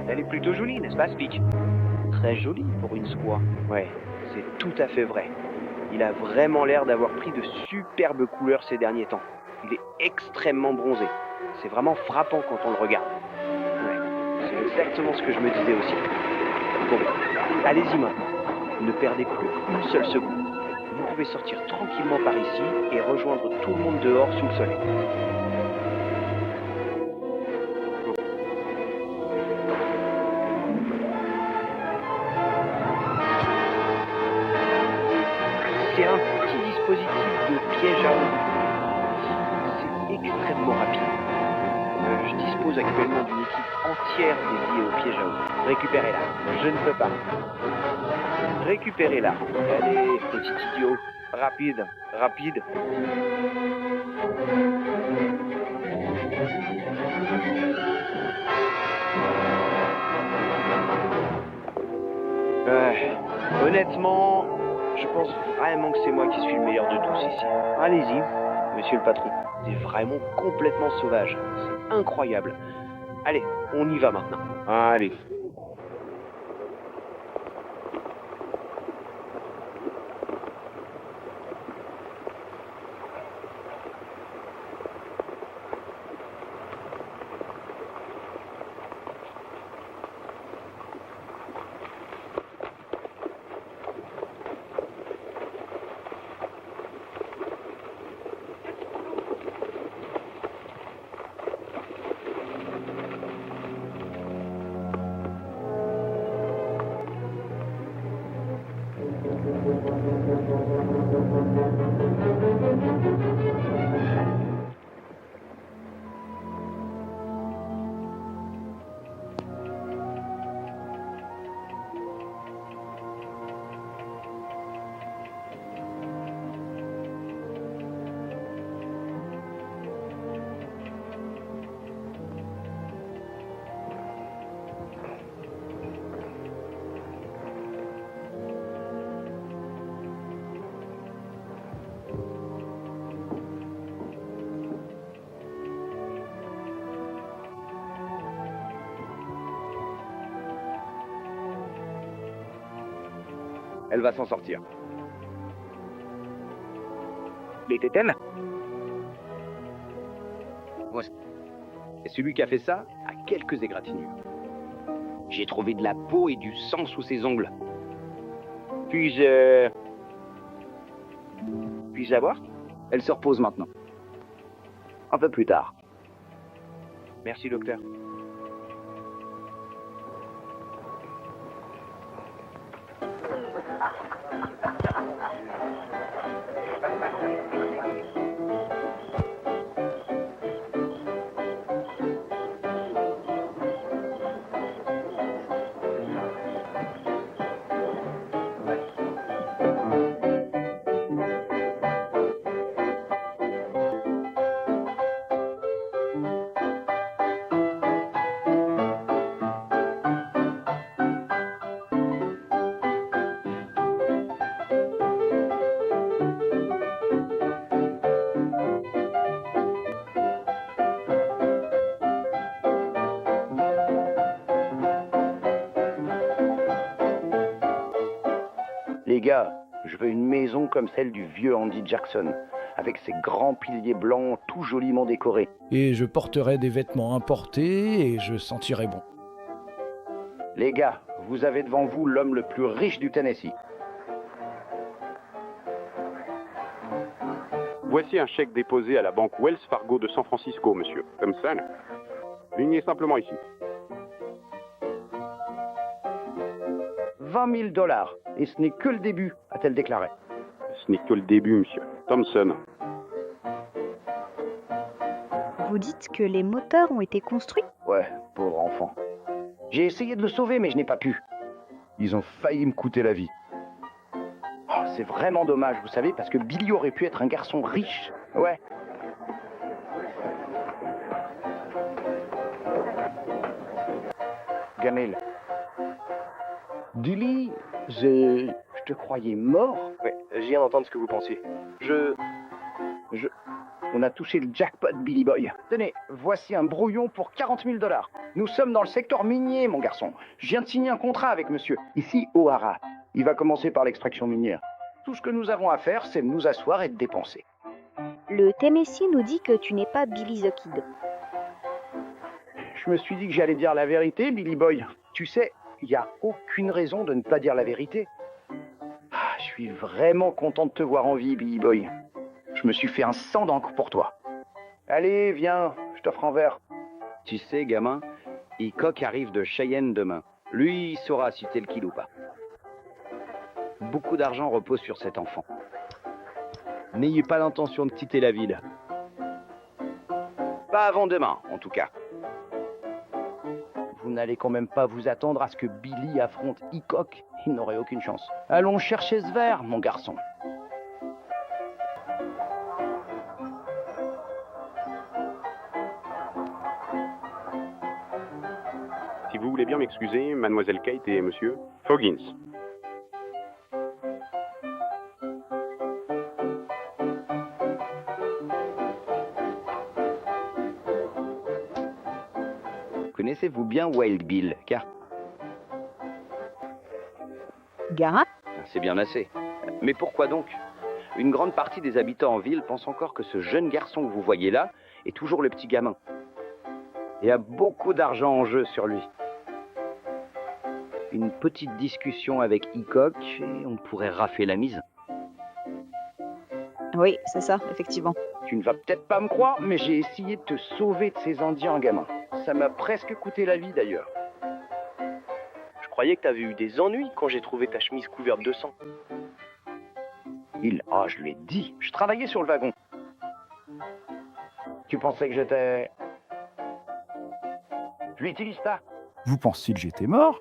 Elle est plutôt jolie, n'est-ce pas, Speak? Très jolie pour une squaw. Ouais, c'est tout à fait vrai. Il a vraiment l'air d'avoir pris de superbes couleurs ces derniers temps. Il est extrêmement bronzé. C'est vraiment frappant quand on le regarde. Ouais, c'est exactement ce que je me disais aussi. Bon, allez-y maintenant. Ne perdez plus une seule seconde. Vous pouvez sortir tranquillement par ici et rejoindre tout le monde dehors sous le soleil. C'est un petit dispositif de piège à eau. C'est extrêmement rapide. Je dispose actuellement d'une équipe entière dédiée au piège à eau. Récupérez-la. Je ne peux pas. Récupérez-la. Allez, petit idiot. Rapide, rapide. Honnêtement, je pense vraiment que c'est moi qui suis le meilleur de tous ici. Allez-y, monsieur le patron. C'est vraiment complètement sauvage. C'est incroyable. Allez, on y va maintenant. Allez. Elle va s'en sortir. Les tétènes? Ouais. Et celui qui a fait ça a quelques égratignures. J'ai trouvé de la peau et du sang sous ses ongles. Puis-je la voir? Elle se repose maintenant. Un peu plus tard. Merci, docteur. Les gars, je veux une maison comme celle du vieux Andy Jackson, avec ses grands piliers blancs tout joliment décorés. Et je porterai des vêtements importés et je sentirai bon. Les gars, vous avez devant vous l'homme le plus riche du Tennessee. Voici un chèque déposé à la banque Wells Fargo de San Francisco, monsieur. Comme ça, là. Lignez simplement ici. 20 000 $. Et ce n'est que le début, a-t-elle déclaré. Ce n'est que le début, monsieur. Thompson. Vous dites que les moteurs ont été construits? Ouais, pauvre enfant. J'ai essayé de le sauver, mais je n'ai pas pu. Ils ont failli me coûter la vie. Oh, c'est vraiment dommage, vous savez, parce que Billy aurait pu être un garçon riche. Ouais. Ganel. Dilly, je te croyais mort. Ouais, je viens d'entendre ce que vous pensiez. On a touché le jackpot, Billy Boy. Tenez, voici un brouillon pour 40 000 $. Nous sommes dans le secteur minier, mon garçon. Je viens de signer un contrat avec monsieur. Ici, O'Hara. Il va commencer par l'extraction minière. Tout ce que nous avons à faire, c'est de nous asseoir et de dépenser. Le Tennessee nous dit que tu n'es pas Billy the Kid. Je me suis dit que j'allais dire la vérité, Billy Boy. Tu sais, il n'y a aucune raison de ne pas dire la vérité. Ah, je suis vraiment content de te voir en vie, Billy Boy. Je me suis fait un sang d'encre pour toi. Allez, viens, je t'offre un verre. Tu sais, gamin, Hickok arrive de Cheyenne demain. Lui, il saura si t'es le kill ou pas. Beaucoup d'argent repose sur cet enfant. N'ayez pas l'intention de quitter la ville. Pas avant demain, en tout cas. Vous n'allez quand même pas vous attendre à ce que Billy affronte Hickok. Il n'aurait aucune chance. Allons chercher ce verre, mon garçon. Si vous voulez bien m'excuser, mademoiselle Kate et monsieur Foggins. Connaissez-vous bien Wild Bill, car Gara? c'est bien assez. Mais pourquoi donc? Une grande partie des habitants en ville pensent encore que ce jeune garçon que vous voyez là est toujours le petit gamin. Il y a beaucoup d'argent en jeu sur lui. Une petite discussion avec Hickok et on pourrait rafler la mise. Oui, c'est ça, effectivement. Tu ne vas peut-être pas me croire, mais j'ai essayé de te sauver de ces Indiens, gamin. Ça m'a presque coûté la vie, d'ailleurs. Je croyais que t'avais eu des ennuis quand j'ai trouvé ta chemise couverte de sang. Oh, je l'ai dit, je travaillais sur le wagon. Tu pensais que j'étais... Je l'utilise pas. Vous pensiez que j'étais mort?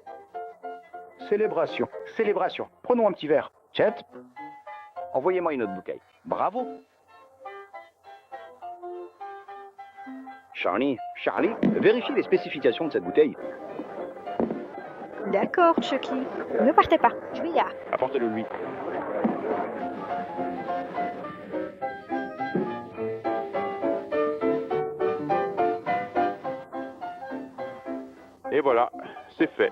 Célébration, célébration. Prenons un petit verre. Chet, envoyez-moi une autre bouteille. Bravo. Charlie, vérifie les spécifications de cette bouteille. D'accord, Chucky. Ne partez pas, je vais y aller. Apportez-le lui. Et voilà, c'est fait.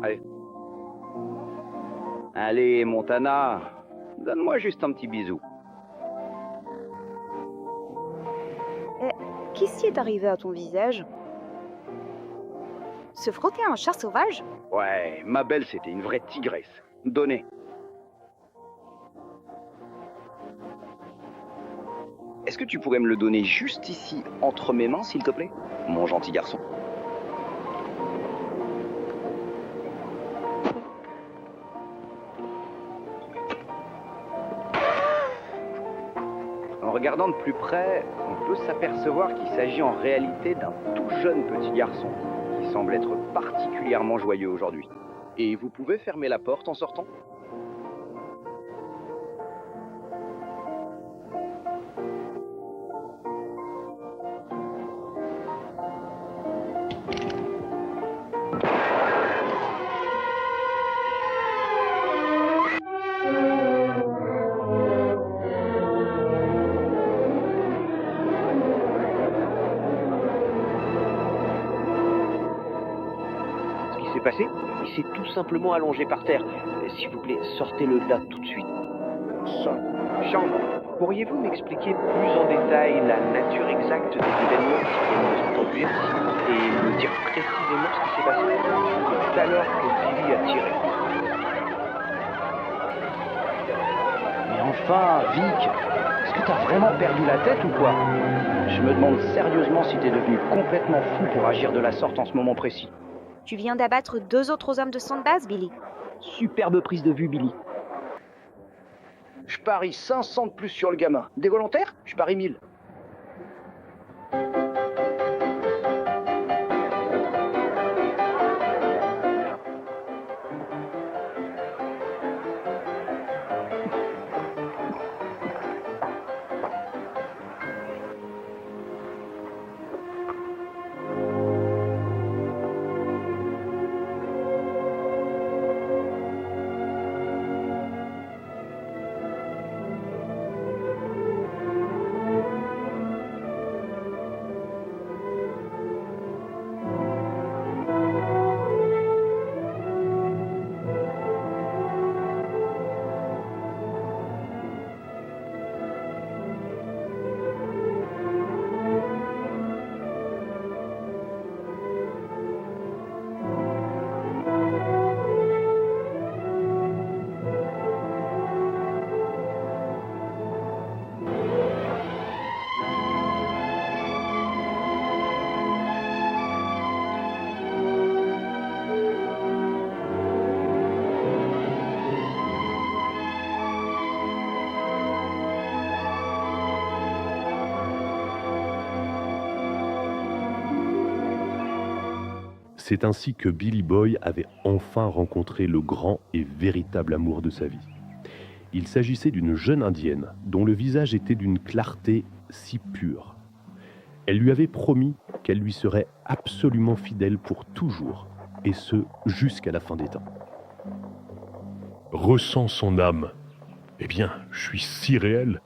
Allez. Allez, Montana, donne-moi juste un petit bisou. Qu'est-ce qui est arrivé à ton visage? Se frotter à un chat sauvage? Ouais, ma belle, c'était une vraie tigresse. Donnez. Est-ce que tu pourrais me le donner juste ici, entre mes mains, s'il te plaît, mon gentil garçon? En regardant de plus près, on peut s'apercevoir qu'il s'agit en réalité d'un tout jeune petit garçon qui semble être particulièrement joyeux aujourd'hui. Et vous pouvez fermer la porte en sortant? Passé, il s'est tout simplement allongé par terre. S'il vous plaît, sortez-le de là tout de suite. Chambre, pourriez-vous m'expliquer plus en détail la nature exacte des événements qui viennent de se produire et me dire précisément ce qui s'est passé? C'est alors que Billy a tiré. Mais enfin, Vic, est-ce que t'as vraiment perdu la tête ou quoi? Je me demande sérieusement si t'es devenu complètement fou pour agir de la sorte en ce moment précis. Tu viens d'abattre 2 autres hommes de Sandbase, Billy. Superbe prise de vue, Billy. Je parie 500 de plus sur le gamin. Des volontaires? Je parie 1000. C'est ainsi que Billy Boy avait enfin rencontré le grand et véritable amour de sa vie. Il s'agissait d'une jeune indienne dont le visage était d'une clarté si pure. Elle lui avait promis qu'elle lui serait absolument fidèle pour toujours, et ce jusqu'à la fin des temps. Ressens son âme. Eh bien, je suis si réel.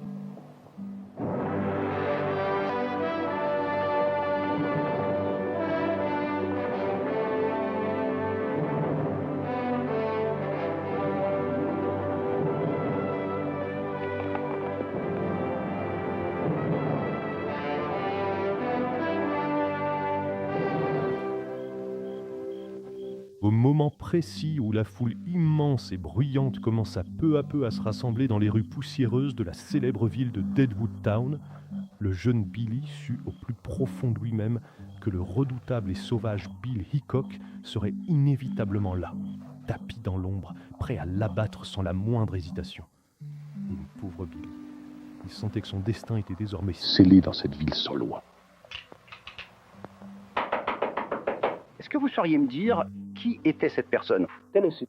Au moment précis où la foule immense et bruyante commença peu à peu à se rassembler dans les rues poussiéreuses de la célèbre ville de Deadwood Town, le jeune Billy sut au plus profond de lui-même que le redoutable et sauvage Bill Hickok serait inévitablement là, tapi dans l'ombre, prêt à l'abattre sans la moindre hésitation. Et le pauvre Billy, il sentait que son destin était désormais scellé dans cette ville sans loi. Est-ce que vous sauriez me dire qui était cette personne? Tennessee.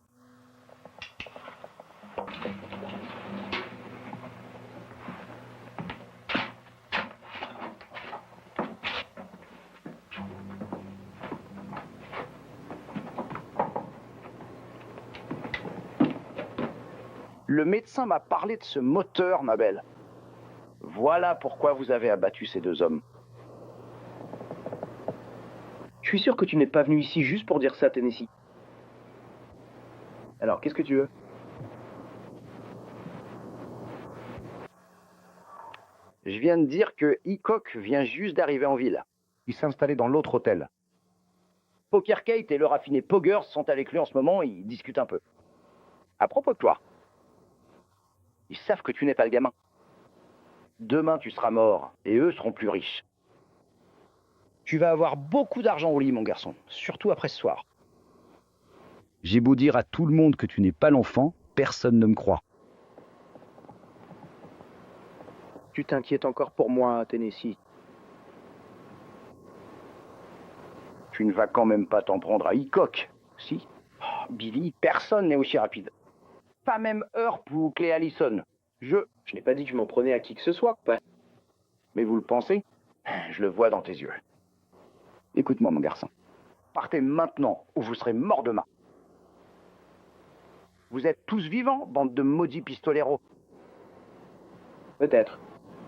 Le médecin m'a parlé de ce moteur, ma belle. Voilà pourquoi vous avez abattu ces 2 hommes. Je suis sûr que tu n'es pas venu ici juste pour dire ça, Tennessee. Alors, qu'est-ce que tu veux? Je viens de dire que Hickok vient juste d'arriver en ville. Il s'est installé dans l'autre hôtel. Poker Kate et le raffiné Poggers sont avec lui en ce moment, ils discutent un peu. À propos de toi, ils savent que tu n'es pas le gamin. Demain, tu seras mort, et eux seront plus riches. Tu vas avoir beaucoup d'argent au lit, mon garçon, surtout après ce soir. J'ai beau dire à tout le monde que tu n'es pas l'enfant, personne ne me croit. Tu t'inquiètes encore pour moi, Tennessee. Tu ne vas quand même pas t'en prendre à Hickok, si? Oh, Billy, personne n'est aussi rapide. Pas même Earp ou Clay Allison. Je n'ai pas dit que je m'en prenais à qui que ce soit. Ouais. Mais vous le pensez? Je le vois dans tes yeux. Écoute-moi, mon garçon. Partez maintenant ou vous serez mort demain. Vous êtes tous vivants, bande de maudits pistoleros. Peut-être.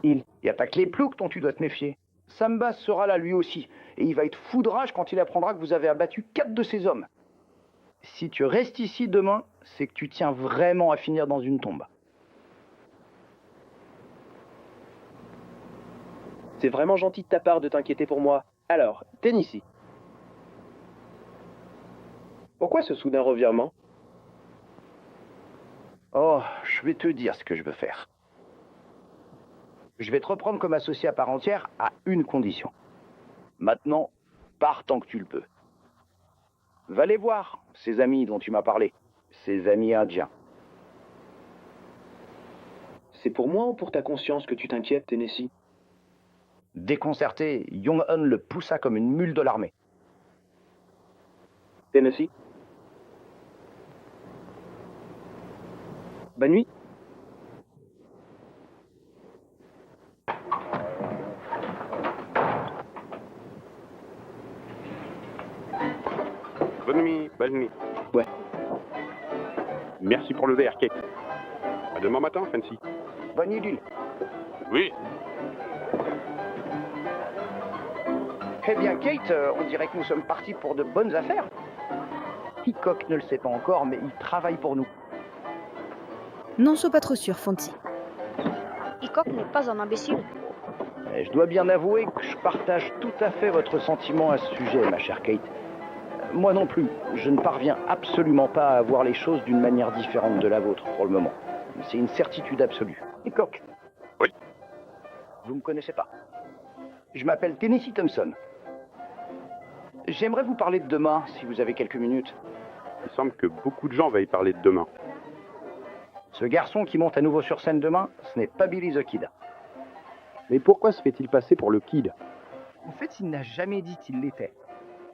Il y a pas que les ploucs dont tu dois te méfier. Sambas sera là lui aussi, et il va être fou de rage quand il apprendra que vous avez abattu 4 de ses hommes. Si tu restes ici demain, c'est que tu tiens vraiment à finir dans une tombe. C'est vraiment gentil de ta part de t'inquiéter pour moi. Alors, Tennessee. Pourquoi ce soudain revirement? Oh, je vais te dire ce que je veux faire. Je vais te reprendre comme associé à part entière à une condition. Maintenant, pars tant que tu le peux. Va les voir, ces amis dont tu m'as parlé. Ces amis indiens. C'est pour moi ou pour ta conscience que tu t'inquiètes, Tennessee? Déconcerté, Young-un le poussa comme une mule de l'armée. Tennessee? Bonne nuit. Bonne nuit, bonne nuit. Ouais. Merci pour le verre, Kate. À demain matin, Fancy. Bonne idylle. Oui. Eh bien, Kate, on dirait que nous sommes partis pour de bonnes affaires. Hickok ne le sait pas encore, mais il travaille pour nous. N'en sois pas trop sûr, Fancy. Hickok n'est pas un imbécile. Et je dois bien avouer que je partage tout à fait votre sentiment à ce sujet, ma chère Kate. Moi non plus, je ne parviens absolument pas à voir les choses d'une manière différente de la vôtre pour le moment. C'est une certitude absolue. Hickok. Oui. Vous me connaissez pas. Je m'appelle Tennessee Thompson. J'aimerais vous parler de demain, si vous avez quelques minutes. Il semble que beaucoup de gens veuillent parler de demain. Ce garçon qui monte à nouveau sur scène demain, ce n'est pas Billy the Kid. Mais pourquoi se fait-il passer pour le Kid? En fait, il n'a jamais dit qu'il l'était.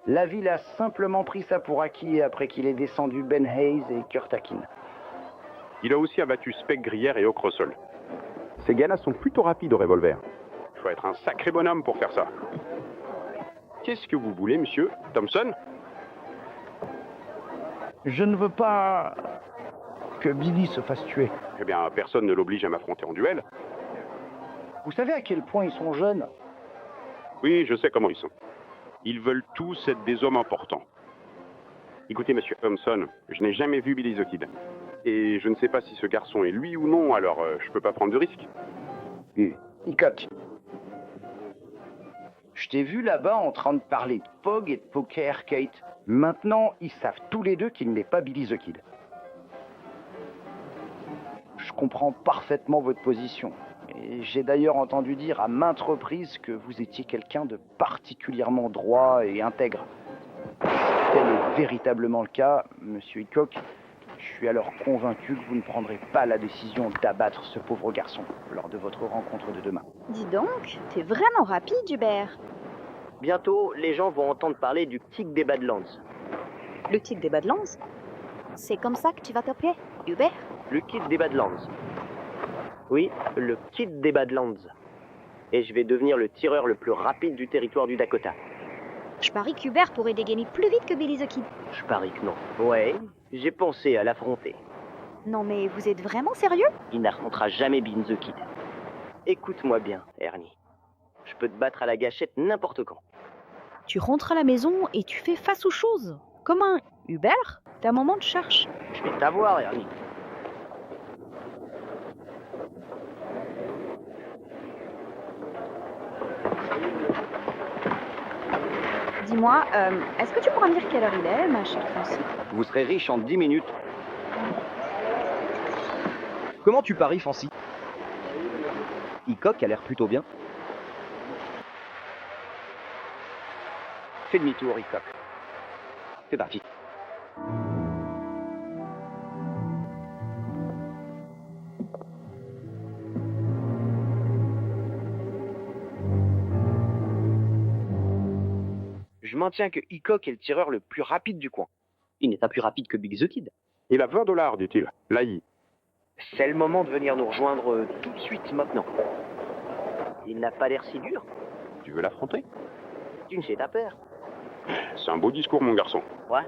La ville a simplement pris ça pour acquis après qu'il ait descendu Ben Hayes et Kurt Akin. Il a aussi abattu Spec Grière et Ocresol. Ces gars-là sont plutôt rapides au revolver. Il faut être un sacré bonhomme pour faire ça. Qu'est-ce que vous voulez, monsieur Thompson? Je ne veux pas que Billy se fasse tuer. Eh bien, personne ne l'oblige à m'affronter en duel. Vous savez à quel point ils sont jeunes? Oui, je sais comment ils sont. Ils veulent tous être des hommes importants. Écoutez, monsieur Thompson, je n'ai jamais vu Billy the Kid. Et je ne sais pas si ce garçon est lui ou non, alors je peux pas prendre de risque. Hickok. Je t'ai vu là-bas en train de parler de Pog et de poker, Kate. Maintenant, ils savent tous les deux qu'il n'est pas Billy the Kid. Je comprends parfaitement votre position. Et j'ai d'ailleurs entendu dire à maintes reprises que vous étiez quelqu'un de particulièrement droit et intègre. Si tel est véritablement le cas, monsieur Hickok, je suis alors convaincu que vous ne prendrez pas la décision d'abattre ce pauvre garçon lors de votre rencontre de demain. Dis donc, t'es vraiment rapide, Hubert. Bientôt, les gens vont entendre parler du Kid des Badlands. Le Kid des Badlands? C'est comme ça que tu vas t'appeler, Hubert? Le Kid des Badlands. Oui, le Kid des Badlands. Et je vais devenir le tireur le plus rapide du territoire du Dakota. Je parie qu'Hubert pourrait dégainer plus vite que Billy the Kid. Je parie que non. Ouais, j'ai pensé à l'affronter. Non mais vous êtes vraiment sérieux? Il n'affrontera jamais Billy the Kid. Écoute-moi bien, Ernie. Je peux te battre à la gâchette n'importe quand. Tu rentres à la maison et tu fais face aux choses. Comme un Hubert, Ta maman te cherche. Je vais t'avoir, Ernie. Dis-moi, est-ce que tu pourras me dire quelle heure il est, ma chère Francie? Vous serez riche en 10 minutes. Comment tu paries, Fancy? Hickok a l'air plutôt bien. Fais demi-tour, Hickok. C'est parti. Je maintiens que Hickok est le tireur le plus rapide du coin. Il n'est pas plus rapide que Big the Kid. Il a 20 $, dit-il. L'AI. C'est le moment de venir nous rejoindre tout de suite maintenant. Il n'a pas l'air si dur. Tu veux l'affronter? Tu ne sais ta peur. C'est un beau discours, mon garçon. Ouais.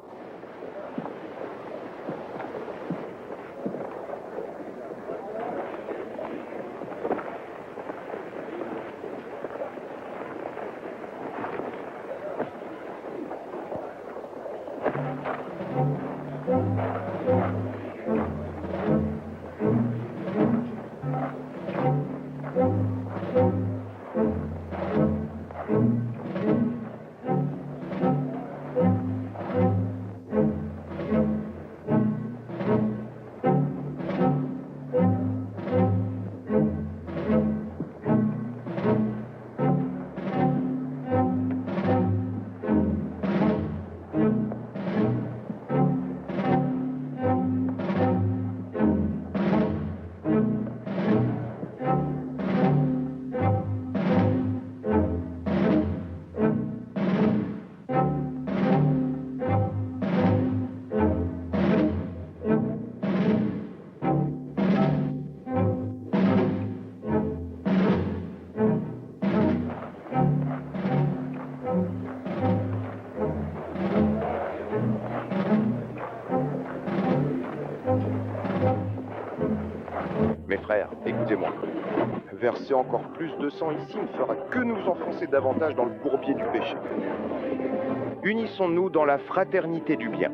Mes frères, écoutez-moi. Verser encore plus de sang ici ne fera que nous enfoncer davantage dans le bourbier du péché. Unissons-nous dans la fraternité du bien.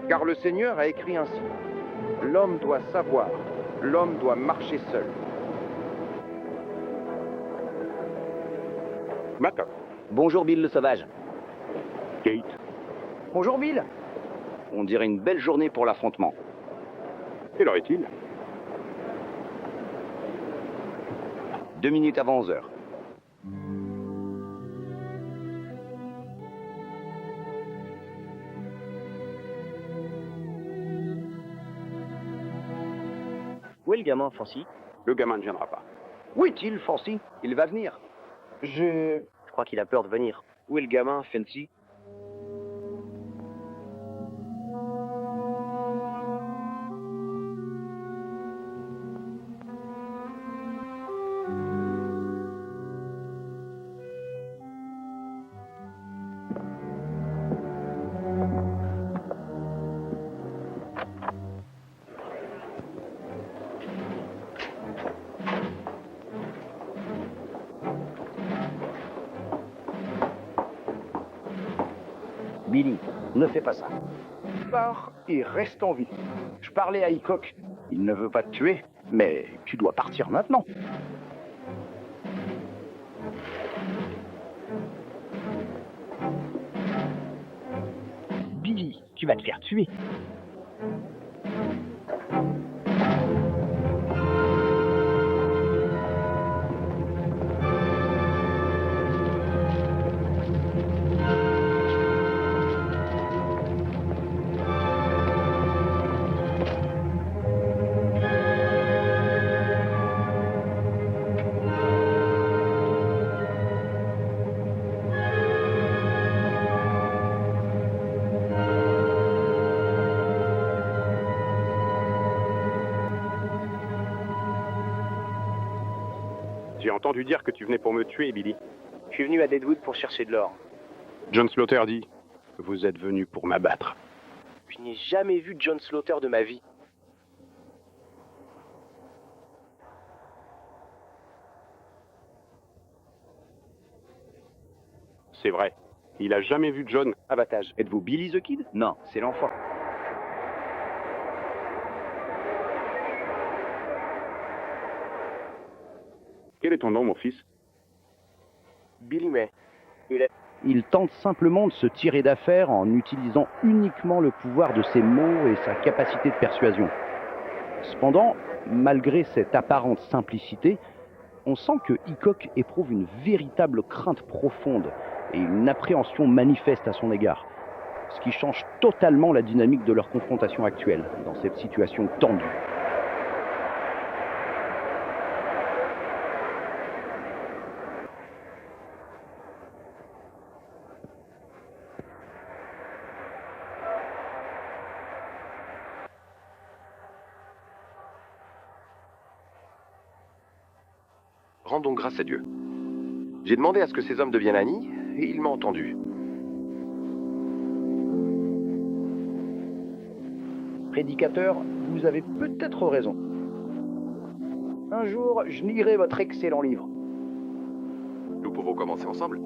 Car le Seigneur a écrit ainsi. L'homme doit savoir, l'homme doit marcher seul. Matt. Bonjour Bill le sauvage. Kate. Bonjour Bill. On dirait une belle journée pour l'affrontement. Quelle heure est-il? 2 minutes avant 11 heures. Où est le gamin, Fancy? Le gamin ne viendra pas. Où est-il, Fancy? Il va venir. Je crois qu'il a peur de venir. Où est le gamin, Fancy? Billy, ne fais pas ça. Pars et reste en vie. Je parlais à Hickok. Il ne veut pas te tuer, mais tu dois partir maintenant. Billy, tu vas te faire tuer. J'ai entendu dire que tu venais pour me tuer, Billy. Je suis venu à Deadwood pour chercher de l'or. John Slaughter dit, vous êtes venu pour m'abattre. Je n'ai jamais vu John Slaughter de ma vie. C'est vrai. Il a jamais vu John. Abattage. Êtes-vous Billy the Kid? Non, c'est l'enfant. Quel est ton nom, mon fils? Billy May. Il tente simplement de se tirer d'affaire en utilisant uniquement le pouvoir de ses mots et sa capacité de persuasion. Cependant, malgré cette apparente simplicité, on sent que Hickok éprouve une véritable crainte profonde et une appréhension manifeste à son égard, ce qui change totalement la dynamique de leur confrontation actuelle dans cette situation tendue. Rendons grâce à Dieu. J'ai demandé à ce que ces hommes deviennent amis, et il m'a entendu. Prédicateur, vous avez peut-être raison. Un jour, je lirai votre excellent livre. Nous pouvons commencer ensemble.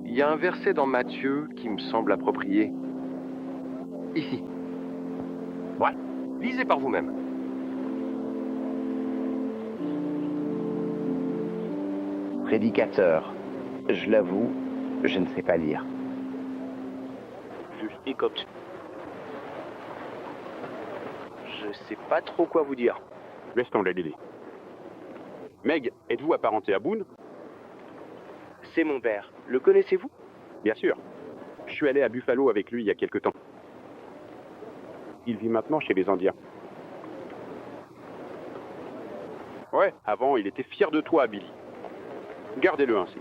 Il y a un verset dans Matthieu qui me semble approprié. Ici. Ouais, lisez par vous-même. Prédicateur, je l'avoue, je ne sais pas lire. Juge Hickok. Je sais pas trop quoi vous dire. Laisse tomber l'idée. Meg, êtes-vous apparenté à Boone? C'est mon père. Le connaissez-vous? Bien sûr. Je suis allé à Buffalo avec lui il y a quelque temps. Il vit maintenant chez les Indiens. Ouais, avant, il était fier de toi, Billy. Gardez-le ainsi.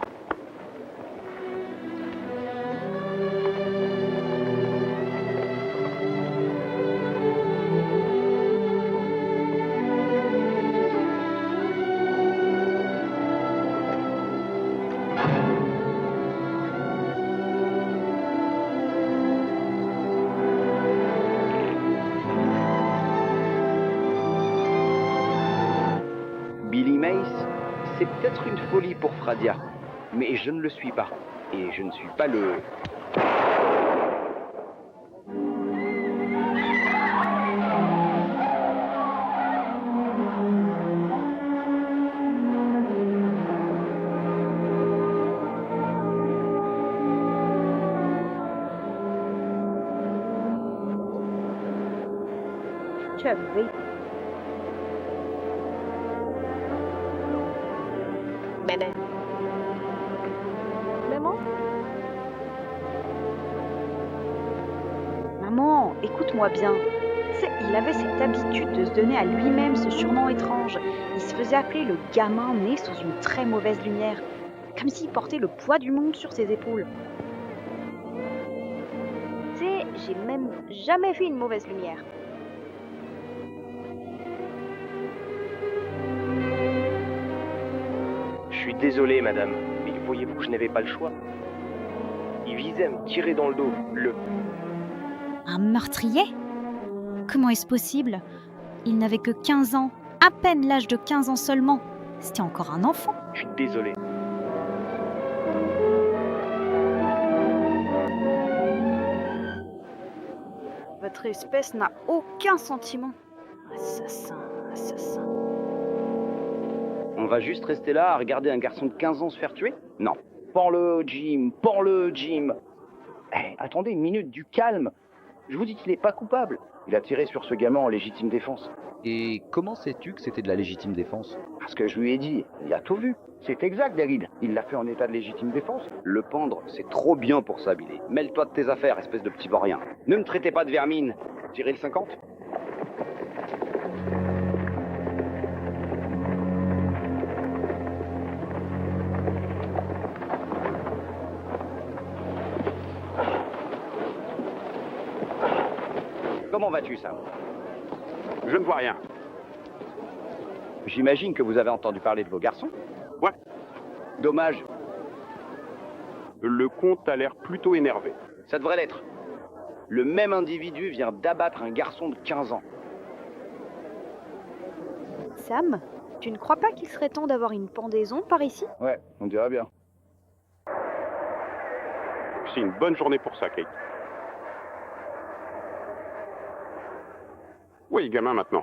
Billy Mays, c'est peut-être une folie pour Fradia, mais je ne le suis pas. Et je ne suis pas le... Tu as vu. Maman? Maman, écoute-moi bien. Tu sais, il avait cette habitude de se donner à lui-même ce surnom étrange. Il se faisait appeler le gamin né sous une très mauvaise lumière, comme s'il portait le poids du monde sur ses épaules. Tu sais, j'ai même jamais vu une mauvaise lumière. Je suis désolé, madame, mais voyez-vous que je n'avais pas le choix. Il visait à me tirer dans le dos. Un meurtrier? Comment est-ce possible? Il n'avait que 15 ans, à peine l'âge de 15 ans seulement. C'était encore un enfant. Je suis désolé. Votre espèce n'a aucun sentiment. Assassin, assassin. On va juste rester là à regarder un garçon de 15 ans se faire tuer? Non. Pends-le, Jim, pends-le, Jim. Eh, attendez une minute, du calme. Je vous dis qu'il n'est pas coupable. Il a tiré sur ce gamin en légitime défense. Et comment sais-tu que c'était de la légitime défense? Parce que je lui ai dit, il a tout vu. C'est exact, David. Il l'a fait en état de légitime défense. Le pendre, c'est trop bien pour ça, Billy. Mêle-toi de tes affaires, espèce de petit vaurien. Ne me traitez pas de vermine. Tirez le 50? Comment vas-tu, Sam? Je ne vois rien. J'imagine que vous avez entendu parler de vos garçons? Ouais. Dommage. Le comte a l'air plutôt énervé. Ça devrait l'être. Le même individu vient d'abattre un garçon de 15 ans. Sam, tu ne crois pas qu'il serait temps d'avoir une pendaison par ici? Ouais, on dirait bien. C'est une bonne journée pour ça, Kate. Oui, gamin, maintenant.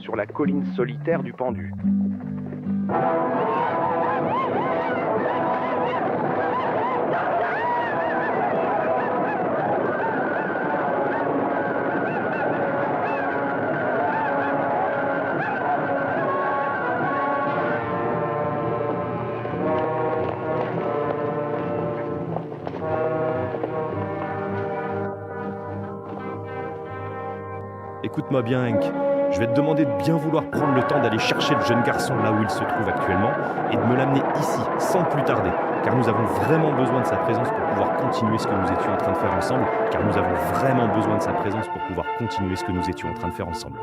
sur la colline solitaire du pendu. Écoute-moi bien, Hank. Je vais te demander de bien vouloir prendre le temps d'aller chercher le jeune garçon là où il se trouve actuellement et de me l'amener ici, sans plus tarder. Car nous avons vraiment besoin de sa présence pour pouvoir continuer ce que nous étions en train de faire ensemble. Car nous avons vraiment besoin de sa présence pour pouvoir continuer ce que nous étions en train de faire ensemble.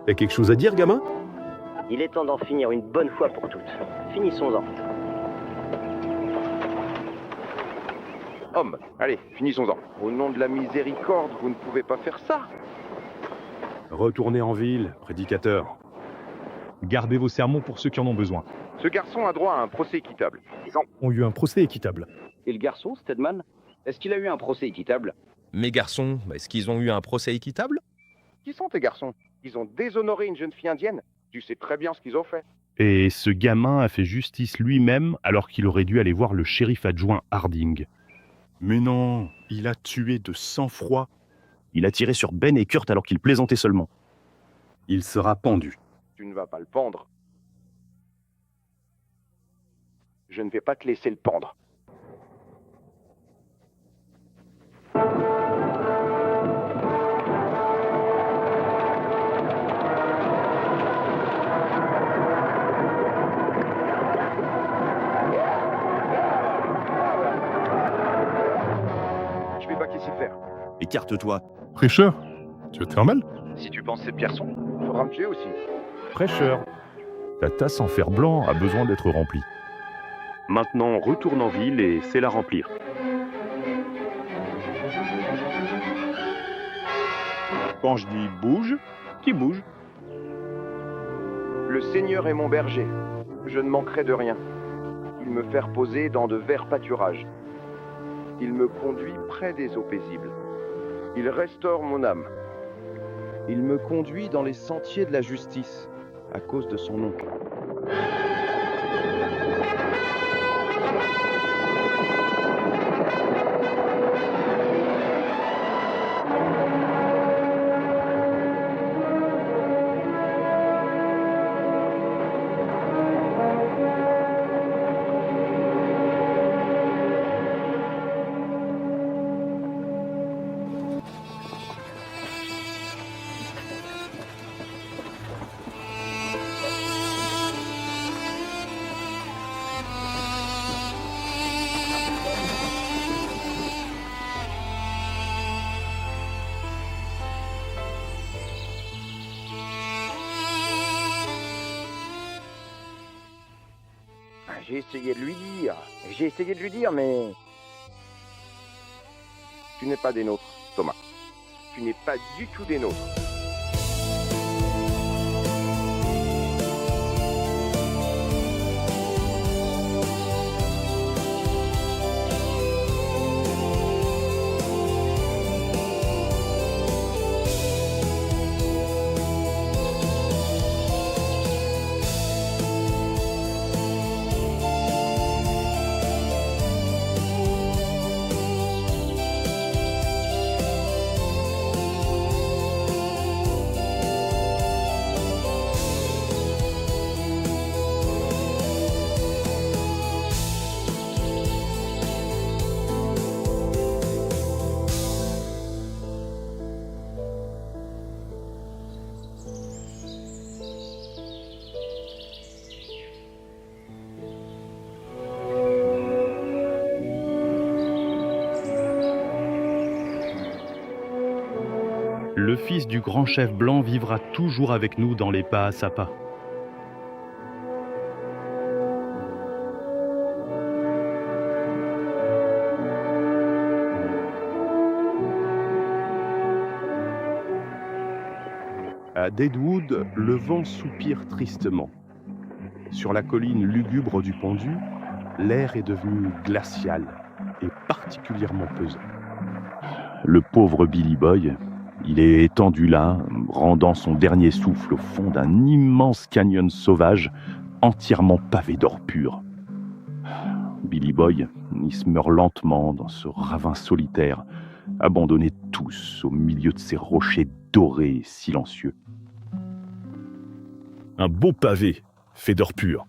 T'as quelque chose à dire, gamin? Il est temps d'en finir une bonne fois pour toutes. Finissons-en. Homme, allez, finissons-en. Au nom de la miséricorde, vous ne pouvez pas faire ça. Retournez en ville, prédicateur. Gardez vos sermons pour ceux qui en ont besoin. Ce garçon a droit à un procès équitable. Ils ont eu un procès équitable. Et le garçon, Stedman, est-ce qu'il a eu un procès équitable? Mes garçons, est-ce qu'ils ont eu un procès équitable? Qui sont tes garçons? Ils ont déshonoré une jeune fille indienne. Tu sais très bien ce qu'ils ont fait. Et ce gamin a fait justice lui-même alors qu'il aurait dû aller voir le shérif adjoint Harding. Mais non, il a tué de sang-froid. Il a tiré sur Ben et Kurt alors qu'ils plaisantaient seulement. Il sera pendu. Tu ne vas pas le pendre. Je ne vais pas te laisser le pendre. Je vais pas qu'est-ce faire. Écarte-toi. Prêcheur, tu veux te faire mal? Si tu penses c'est Pierson. Faudra me tuer aussi. Prêcheur, ta tasse en fer blanc a besoin d'être remplie. Maintenant, retourne en ville et sais la remplir. Quand je dis bouge, qui bouge? Le Seigneur est mon berger. Je ne manquerai de rien. Il me fait reposer dans de verts pâturages. Il me conduit près des eaux paisibles. Il restaure mon âme. Il me conduit dans les sentiers de la justice, à cause de son nom. J'ai essayé de lui dire, mais... Tu n'es pas des nôtres, Thomas. Tu n'es pas du tout des nôtres. Le fils du grand chef blanc vivra toujours avec nous dans les pas à sa pas. À Deadwood, le vent soupire tristement. Sur la colline lugubre du pendu, l'air est devenu glacial et particulièrement pesant. Le pauvre Billy Boy, il est étendu là, rendant son dernier souffle au fond d'un immense canyon sauvage, entièrement pavé d'or pur. Billy Boy, il se meurt lentement dans ce ravin solitaire, abandonnés tous au milieu de ces rochers dorés et silencieux. Un beau pavé fait d'or pur.